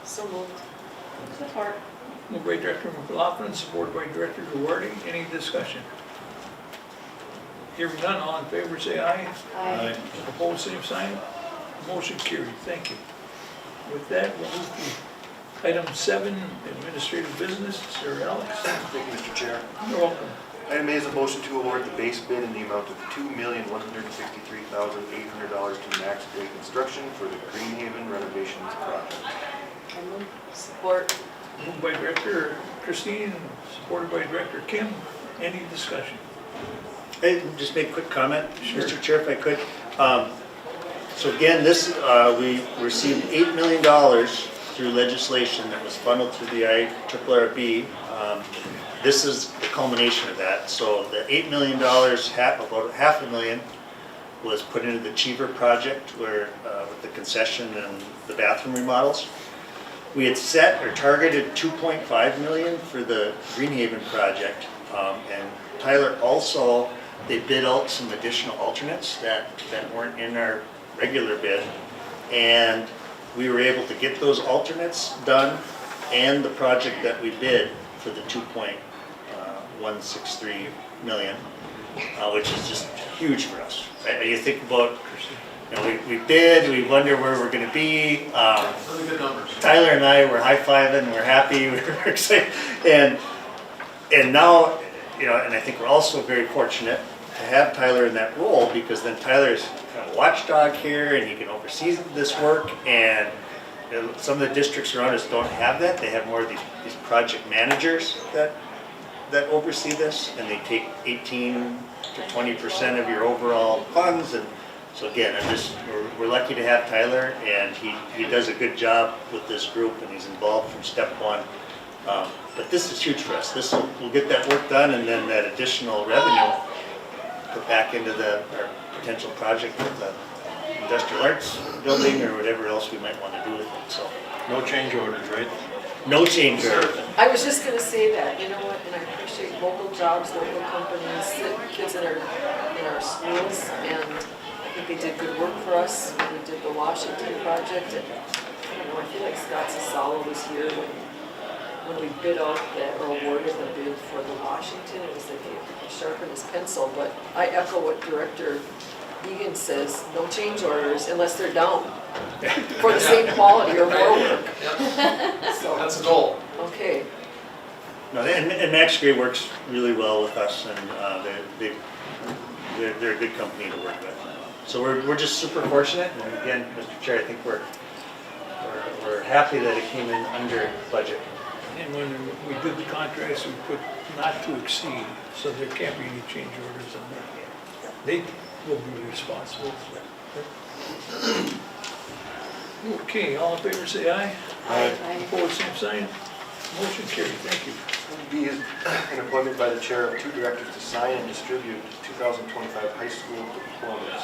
So moved. Support. Moved by Director McLaughlin, supported by Director Duarte. Any discussion? Hearing none, all in favor say aye. Aye. Opposed, same sign. Motion carried, thank you. With that, we'll move to item 7, administrative business. Sir Alex. Thank you, Mr. Chair. You're welcome. Item A is a motion to award the base bid in the amount of $2,163,800 to Max Day Construction for the Greenhaven renovations project. Support. Moved by Director Christine, supported by Director Kim. Any discussion? Hey, just make a quick comment, Sure. Mr. Chair, if I could. So again, this, we received $8 million through legislation that was funneled through the IRRB. This is the culmination of that. So the $8 million, about $500,000 was put into the Cheever project where, with the concession and the bathroom remodels. We had set or targeted $2.5 million for the Greenhaven project. And Tyler also, they bid out some additional alternates that weren't in our regular bid. And we were able to get those alternates done and the project that we bid for the $2.163 million, which is just huge for us. Right? You think about, you know, we bid, we wonder where we're going to be. Really good numbers. Tyler and I were high-fiving, we're happy, we're excited. And now, you know, and I think we're also very fortunate to have Tyler in that role because then Tyler's kind of watchdog here and he can oversee this work. And you know, some of the districts around us don't have that. They have more of these project managers that oversee this, and they take 18 to 20% of your overall funds. And so again, we're lucky to have Tyler, and he does a good job with this group, and he's involved from step one. But this is huge for us. We'll get that work done, and then that additional revenue put back into our potential project with the industrial arts building or whatever else we might want to do with it. So No change orders, right? no change order. I was just gonna say that, you know what, and I appreciate local jobs, local companies, kids in our schools, and I think they did good work for us. We did the Washington project, and I don't know, I feel like Scott Sasalo was here when we bid out or awarded the bid for the Washington. It was like he sharpened his pencil, but I echo what Director Egan says, no change orders unless they're down for the same quality or more work. So, That's the goal. okay. No, and Max Gray works really well with us, and they're a good company to work with. So we're just super fortunate, and again, Mr. Chair, I think we're happy that it came in under budget. And when we did the contracts, we put not to exceed, so there can't be any change orders on that. They will be responsible. Okay, all in favor say aye. Aye. Opposed, same sign. Motion carried, thank you. B is an appointment by the chair of 2 directors to sign and distribute 2025 high school diplomas.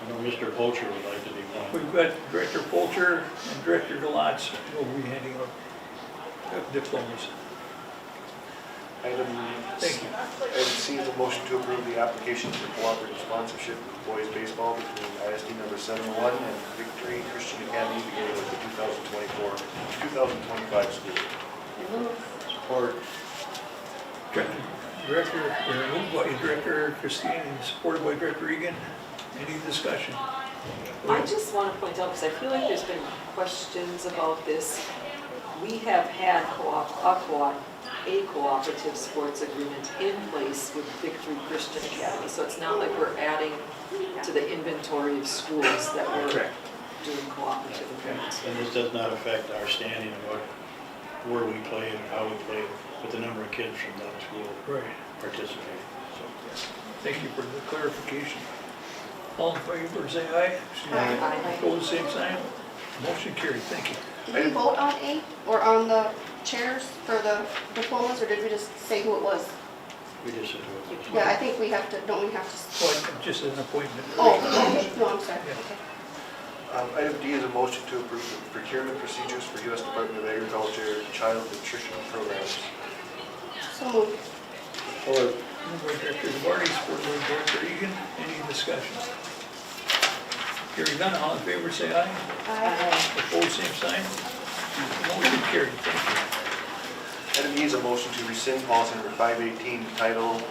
I know Mr. Polcher would like to be one. We've got Director Polcher and Director Delots will be handing out diplomas. Item Thank you. Item C is a motion to approve the application for cooperative sponsorship of boys baseball between ISD number 701 and Victory Christian Academy beginning with the 2024-2025 school year. Support. Director, moved by Director Christine and supported by Director Egan. Any discussion? I just want to point out, because I feel like there's been questions about this. We have had a cooperative sports agreement in place with Victory Christian Academy, so it's not like we're adding to the inventory of schools that we're Correct. doing cooperative agreements. And this does not affect our standing about where we play and how we play with the number of kids from that school Right. participating. So, Thank you for the clarification. All in favor, say aye. Aye. Opposed, same sign. Motion carried. Thank you. Did we vote on A or on the chairs for the diplomas, or did we just say who it was? we just said to it. Yeah, I think we have to, don't we have to? Well, just an appointment. Oh, okay, no, I'm sorry. Okay. Item D is a motion to approve the procurement procedures for U.S. Department of Agriculture Child Nutrition Programs. So moved. Moved by Director Duarte, supported by Director Egan. Any discussion? Hearing none, all in favor say aye. Aye. Opposed, same sign. Motion carried. Thank you. Item E is a motion to rescind policy number 518, Title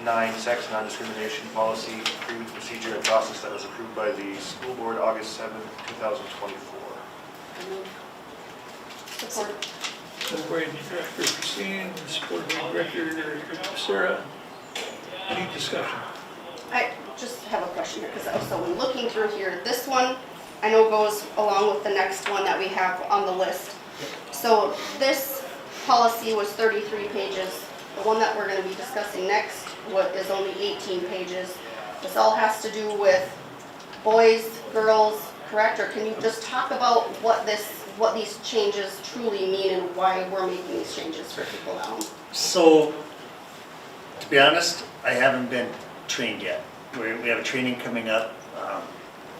9, Sex Non-Discrimination Policy, Agreement Procedure and Process that was approved by the school board August 7, 2024. Support. Moved by Director Christine, supported by Director Sarah. Any discussion? I just have a question here, because so when looking through here, this one I know goes along with the next one that we have on the list. So this policy was 33 pages. The one that we're going to be discussing next is only 18 pages. This all has to do with boys, girls, correct? Or can you just talk about what these changes truly mean and why we're making these changes for people now? So, to be honest, I haven't been trained yet. We have a training coming up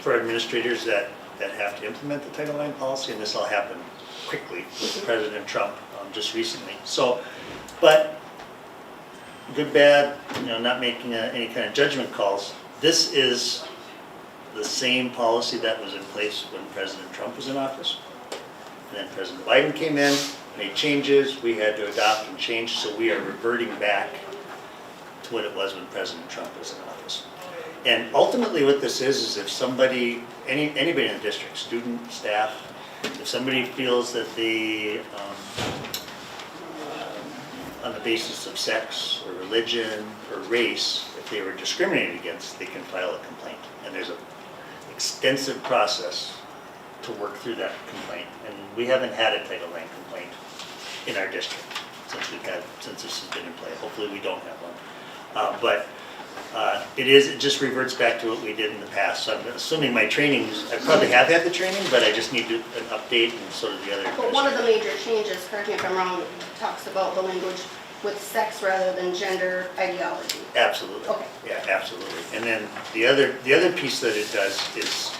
for administrators that have to implement the Title IX policy, and this all happened quickly with President Trump just recently. So, but good, bad, not making any kind of judgment calls. This is the same policy that was in place when President Trump was in office. And then President Biden came in, made changes, we had to adopt and change, so we are reverting back to what it was when President Trump was in office. And ultimately what this is if somebody, anybody in the district, student, staff, if somebody feels that they, on the basis of sex or religion or race, if they were discriminated against, they can file a complaint. And there's an extensive process to work through that complaint. And we haven't had a Title IX complaint in our district since this has been in play. Hopefully we don't have one. But it just reverts back to what we did in the past. So I'm assuming my trainings, I probably have had the training, but I just need an update and sort of the other. But one of the major changes, correct me if I'm wrong, talks about the language with sex rather than gender ideology. Absolutely. Okay. Yeah, absolutely. And then the other piece that it does is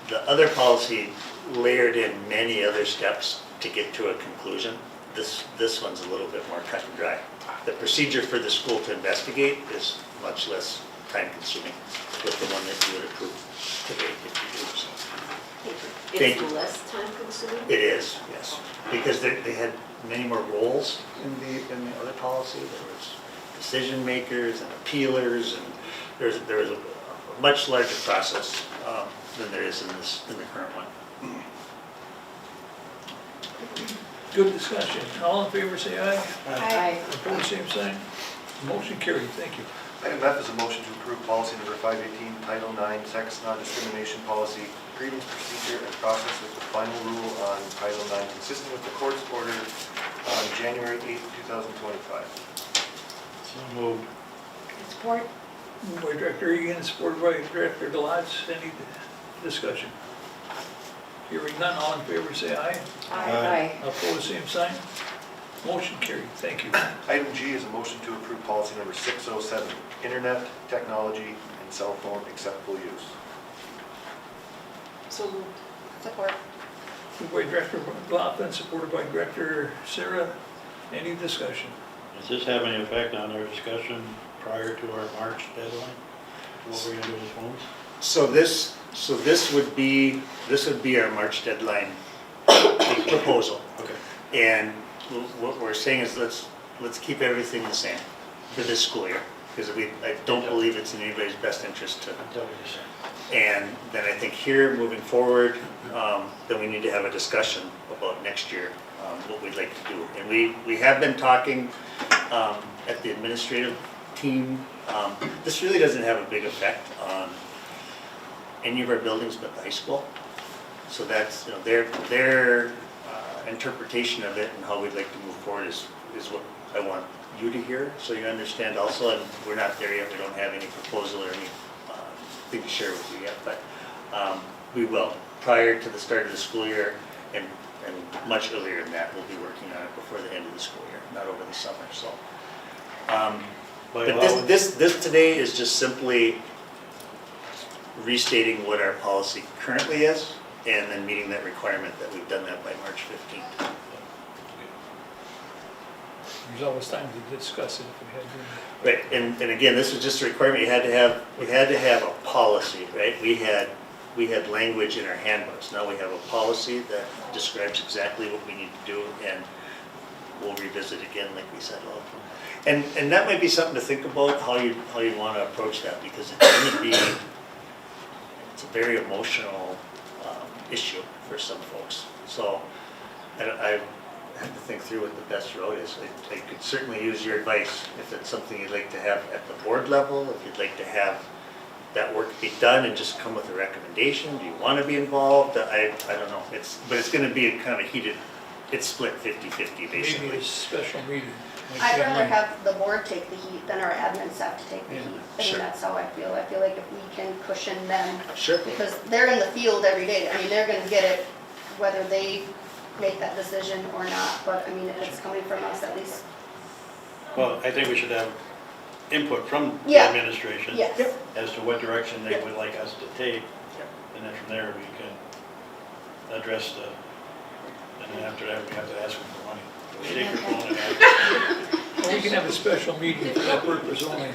the other policy layered in many other steps to get to a conclusion. This one's a little bit more cut and dry. The procedure for the school to investigate is much less time consuming with the one that you would approve today if you do so. Thank you. It's less time consuming? It is, yes, because they had many more roles in the other policy. There was decision makers and appealers, and there was a much larger process than there is in the current one. Good discussion. All in favor say aye. Aye. Opposed, same sign. Motion carried. Thank you. Item F is a motion to approve policy number 518, Title 9, Sex Non-Discrimination Policy, Grievance Procedure and Process with the final rule on Title 9 consistent with the court's order on January 8, 2025. So moved. Support. Moved by Director Egan, supported by Director Delatz. Any discussion? Hearing none, all in favor say aye. Aye. Opposed, same sign. Motion carried. Thank you. Item G is a motion to approve policy number 607, Internet, Technology, and Cell Phone Acceptable Use. So moved. Support. Moved by Director McLaughlin, supported by Director Sarah. Any discussion? Does this have any effect on our discussion prior to our March deadline? What we're gonna do with phones? So this would be our March deadline proposal. Okay. And what we're saying is let's keep everything the same for this school year, because I don't believe it's in anybody's best interest to. Until we decide. And then I think here, moving forward, then we need to have a discussion about next year, what we'd like to do. And we have been talking at the administrative team. This really doesn't have a big effect on any of our buildings but the high school. So that's, their interpretation of it and how we'd like to move forward is what I want you to hear, so you understand also. And we're not there yet, we don't have any proposal or any thing to share with you yet, but we will, prior to the start of the school year, and much earlier than that, we'll be working on it before the end of the school year, not over the summer, so. But this today is just simply restating what our policy currently is, and then meeting that requirement that we've done that by March 15th. There's always time to discuss it if we had to. Right, and again, this is just a requirement, you had to have a policy, right? We had language in our handbooks, now we have a policy that describes exactly what we need to do, and we'll revisit again, like we said. And that might be something to think about, how you want to approach that, because it's a very emotional issue for some folks. So I have to think through what the best road is. I could certainly use your advice if it's something you'd like to have at the board level, if you'd like to have that work be done and just come with a recommendation. Do you want to be involved? I don't know. But it's going to be a kind of a heated, it's split 50-50 basically. Maybe a special meeting. I'd rather have the board take the heat than our admin staff to take the Yeah, heat. I sure. mean, that's how I feel. I feel like if we can cushion them, Sure. because they're in the field every day. I mean, they're gonna get it whether they make that decision or not, but I mean, if it's coming from us, at least, Well, I think we should have input from the Yeah. administration yes. as to what direction they Yep. would like us to take, Yep. and then from there we can address and then after that we have to ask them for money. Take your phone and ask. Well, we can have a special meeting for that purpose only,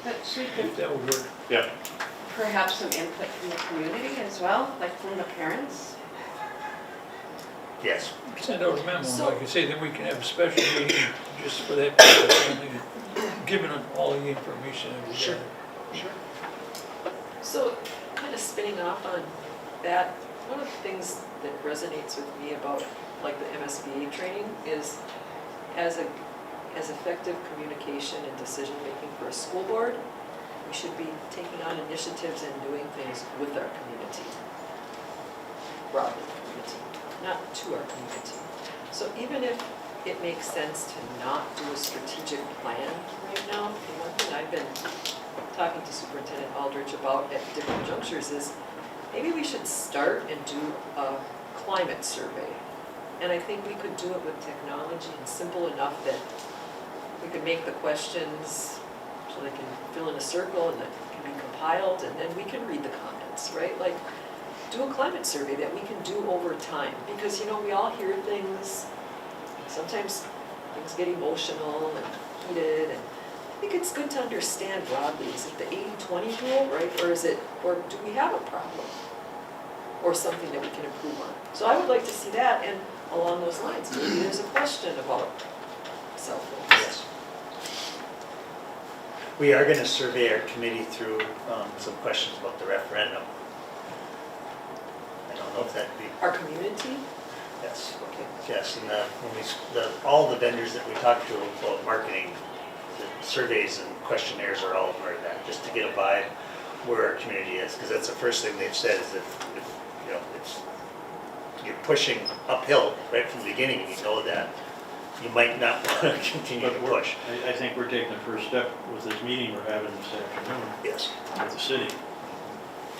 But we could if that would work. Yeah, perhaps some input from the community as well, like from the parents. Yes. Send out a memo, So- like I say, then we can have a special meeting just for that purpose only, giving them all the information that we Sure. got. Sure. So, kind of spinning off on that, one of the things that resonates with me about like the MSBA training is as effective communication and decision making for a school board, we should be taking on initiatives and doing things with our community, broadly community, not to our community. So even if it makes sense to not do a strategic plan right now, and one thing I've been talking to Superintendent Aldrich about at different junctures is maybe we should start and do a climate survey. And I think we could do it with technology and simple enough that we could make the questions so they can fill in a circle and that can be compiled, and then we can read the comments, right? Like, do a climate survey that we can do over time, because, we all hear things, sometimes things get emotional and heated, and I think it's good to understand broadly, is it the 80-20 rule, right? Or do we have a problem? Or something that we can improve on? So I would like to see that, and along those lines, maybe there's a question about cell phones. Yes. We are going to survey our committee through some questions about the referendum. I don't know if that'd be, Our community? yes. Okay. Yes, and all the vendors that we talk to about marketing, the surveys and questionnaires are all part of that, just to get a vibe where our community is, because that's the first thing they've said is that if you're pushing uphill right from the beginning, and you know that, you might not want to continue to but push. I think we're taking the first step with this meeting we're having this afternoon Yes. with the city.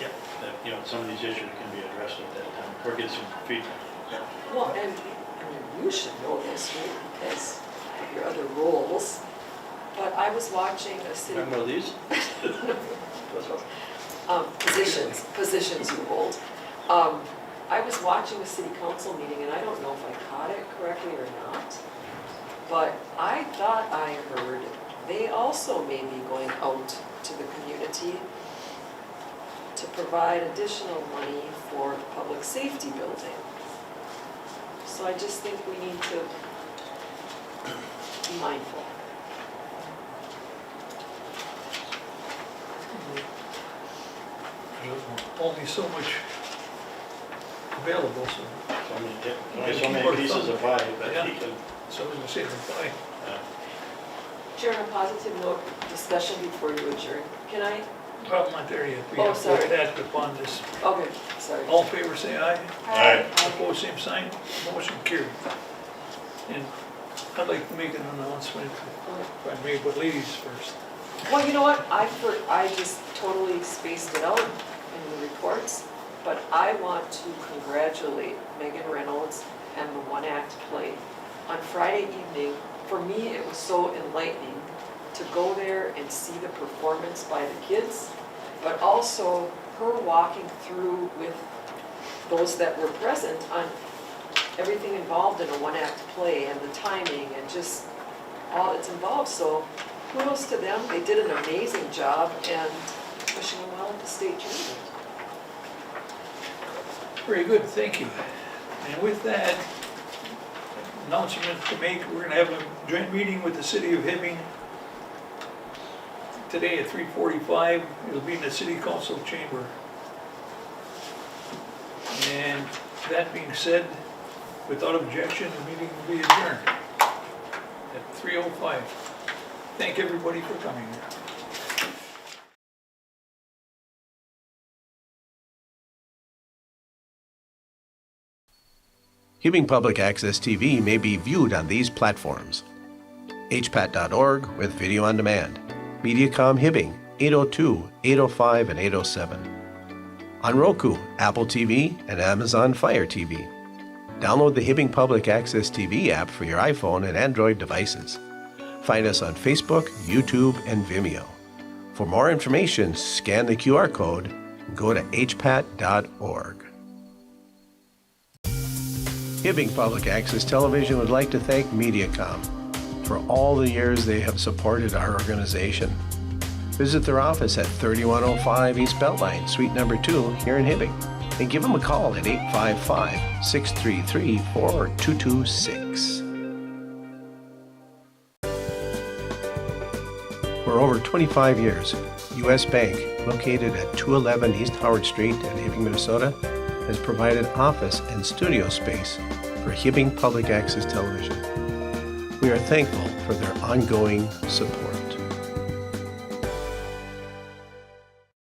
Yep. That, some of these issues can be addressed at that time, or get some feedback. Well, and you should know this, right, because of your other roles, but I was watching a city. Remember these? Positions you hold. I was watching the city council meeting, and I don't know if I caught it correctly or not, but I thought I heard they also may be going out to the community to provide additional money for the public safety building. So I just think we need to be mindful. There's only so much available, so. Only so many pieces of pie that he can, So I was gonna say, reply. Chair, on a positive note, discussion before you adjourn. Can I? Well, I'm not there yet. We Oh, have to sorry. act upon this. Okay, sorry. All in favor, say aye. Aye. Opposed, same sign. Motion carried. And I'd like to make an announcement, if I may, but ladies first. Well, you know what, I just totally spaced it out in the reports, but I want to congratulate Megan Reynolds and the One Act play. On Friday evening, for me, it was so enlightening to go there and see the performance by the kids, but also her walking through with those that were present on everything involved in a One Act play and the timing and just all that's involved. So kudos to them, they did an amazing job, and wishing them well at the state tournament. Very good, thank you. And with that, announcement to make, we're gonna have a joint meeting with the city of Hibbing today at 3:45. It'll be in the city council chamber. And that being said, without objection, the meeting will be adjourned at 3:05. Thank everybody for coming here. Hibbing Public Access TV may be viewed on these platforms: hpat.org with video on demand, Mediacom Hibbing 802, 805, and 807. On Roku, Apple TV, and Amazon Fire TV. Download the Hibbing Public Access TV app for your iPhone and Android devices. Find us on Facebook, YouTube, and Vimeo. For more information, scan the QR code and go to hpat.org. Hibbing Public Access Television would like to thank Mediacom for all the years they have supported our organization. Visit their office at 3105 East Beltline, Suite number 2 here in Hibbing, and give them a call at 855-633-4226. For over 25 years, U.S. Bank, located at 211 East Howard Street in Hibbing, Minnesota, has provided office and studio space for Hibbing Public Access Television. We are thankful for their ongoing support.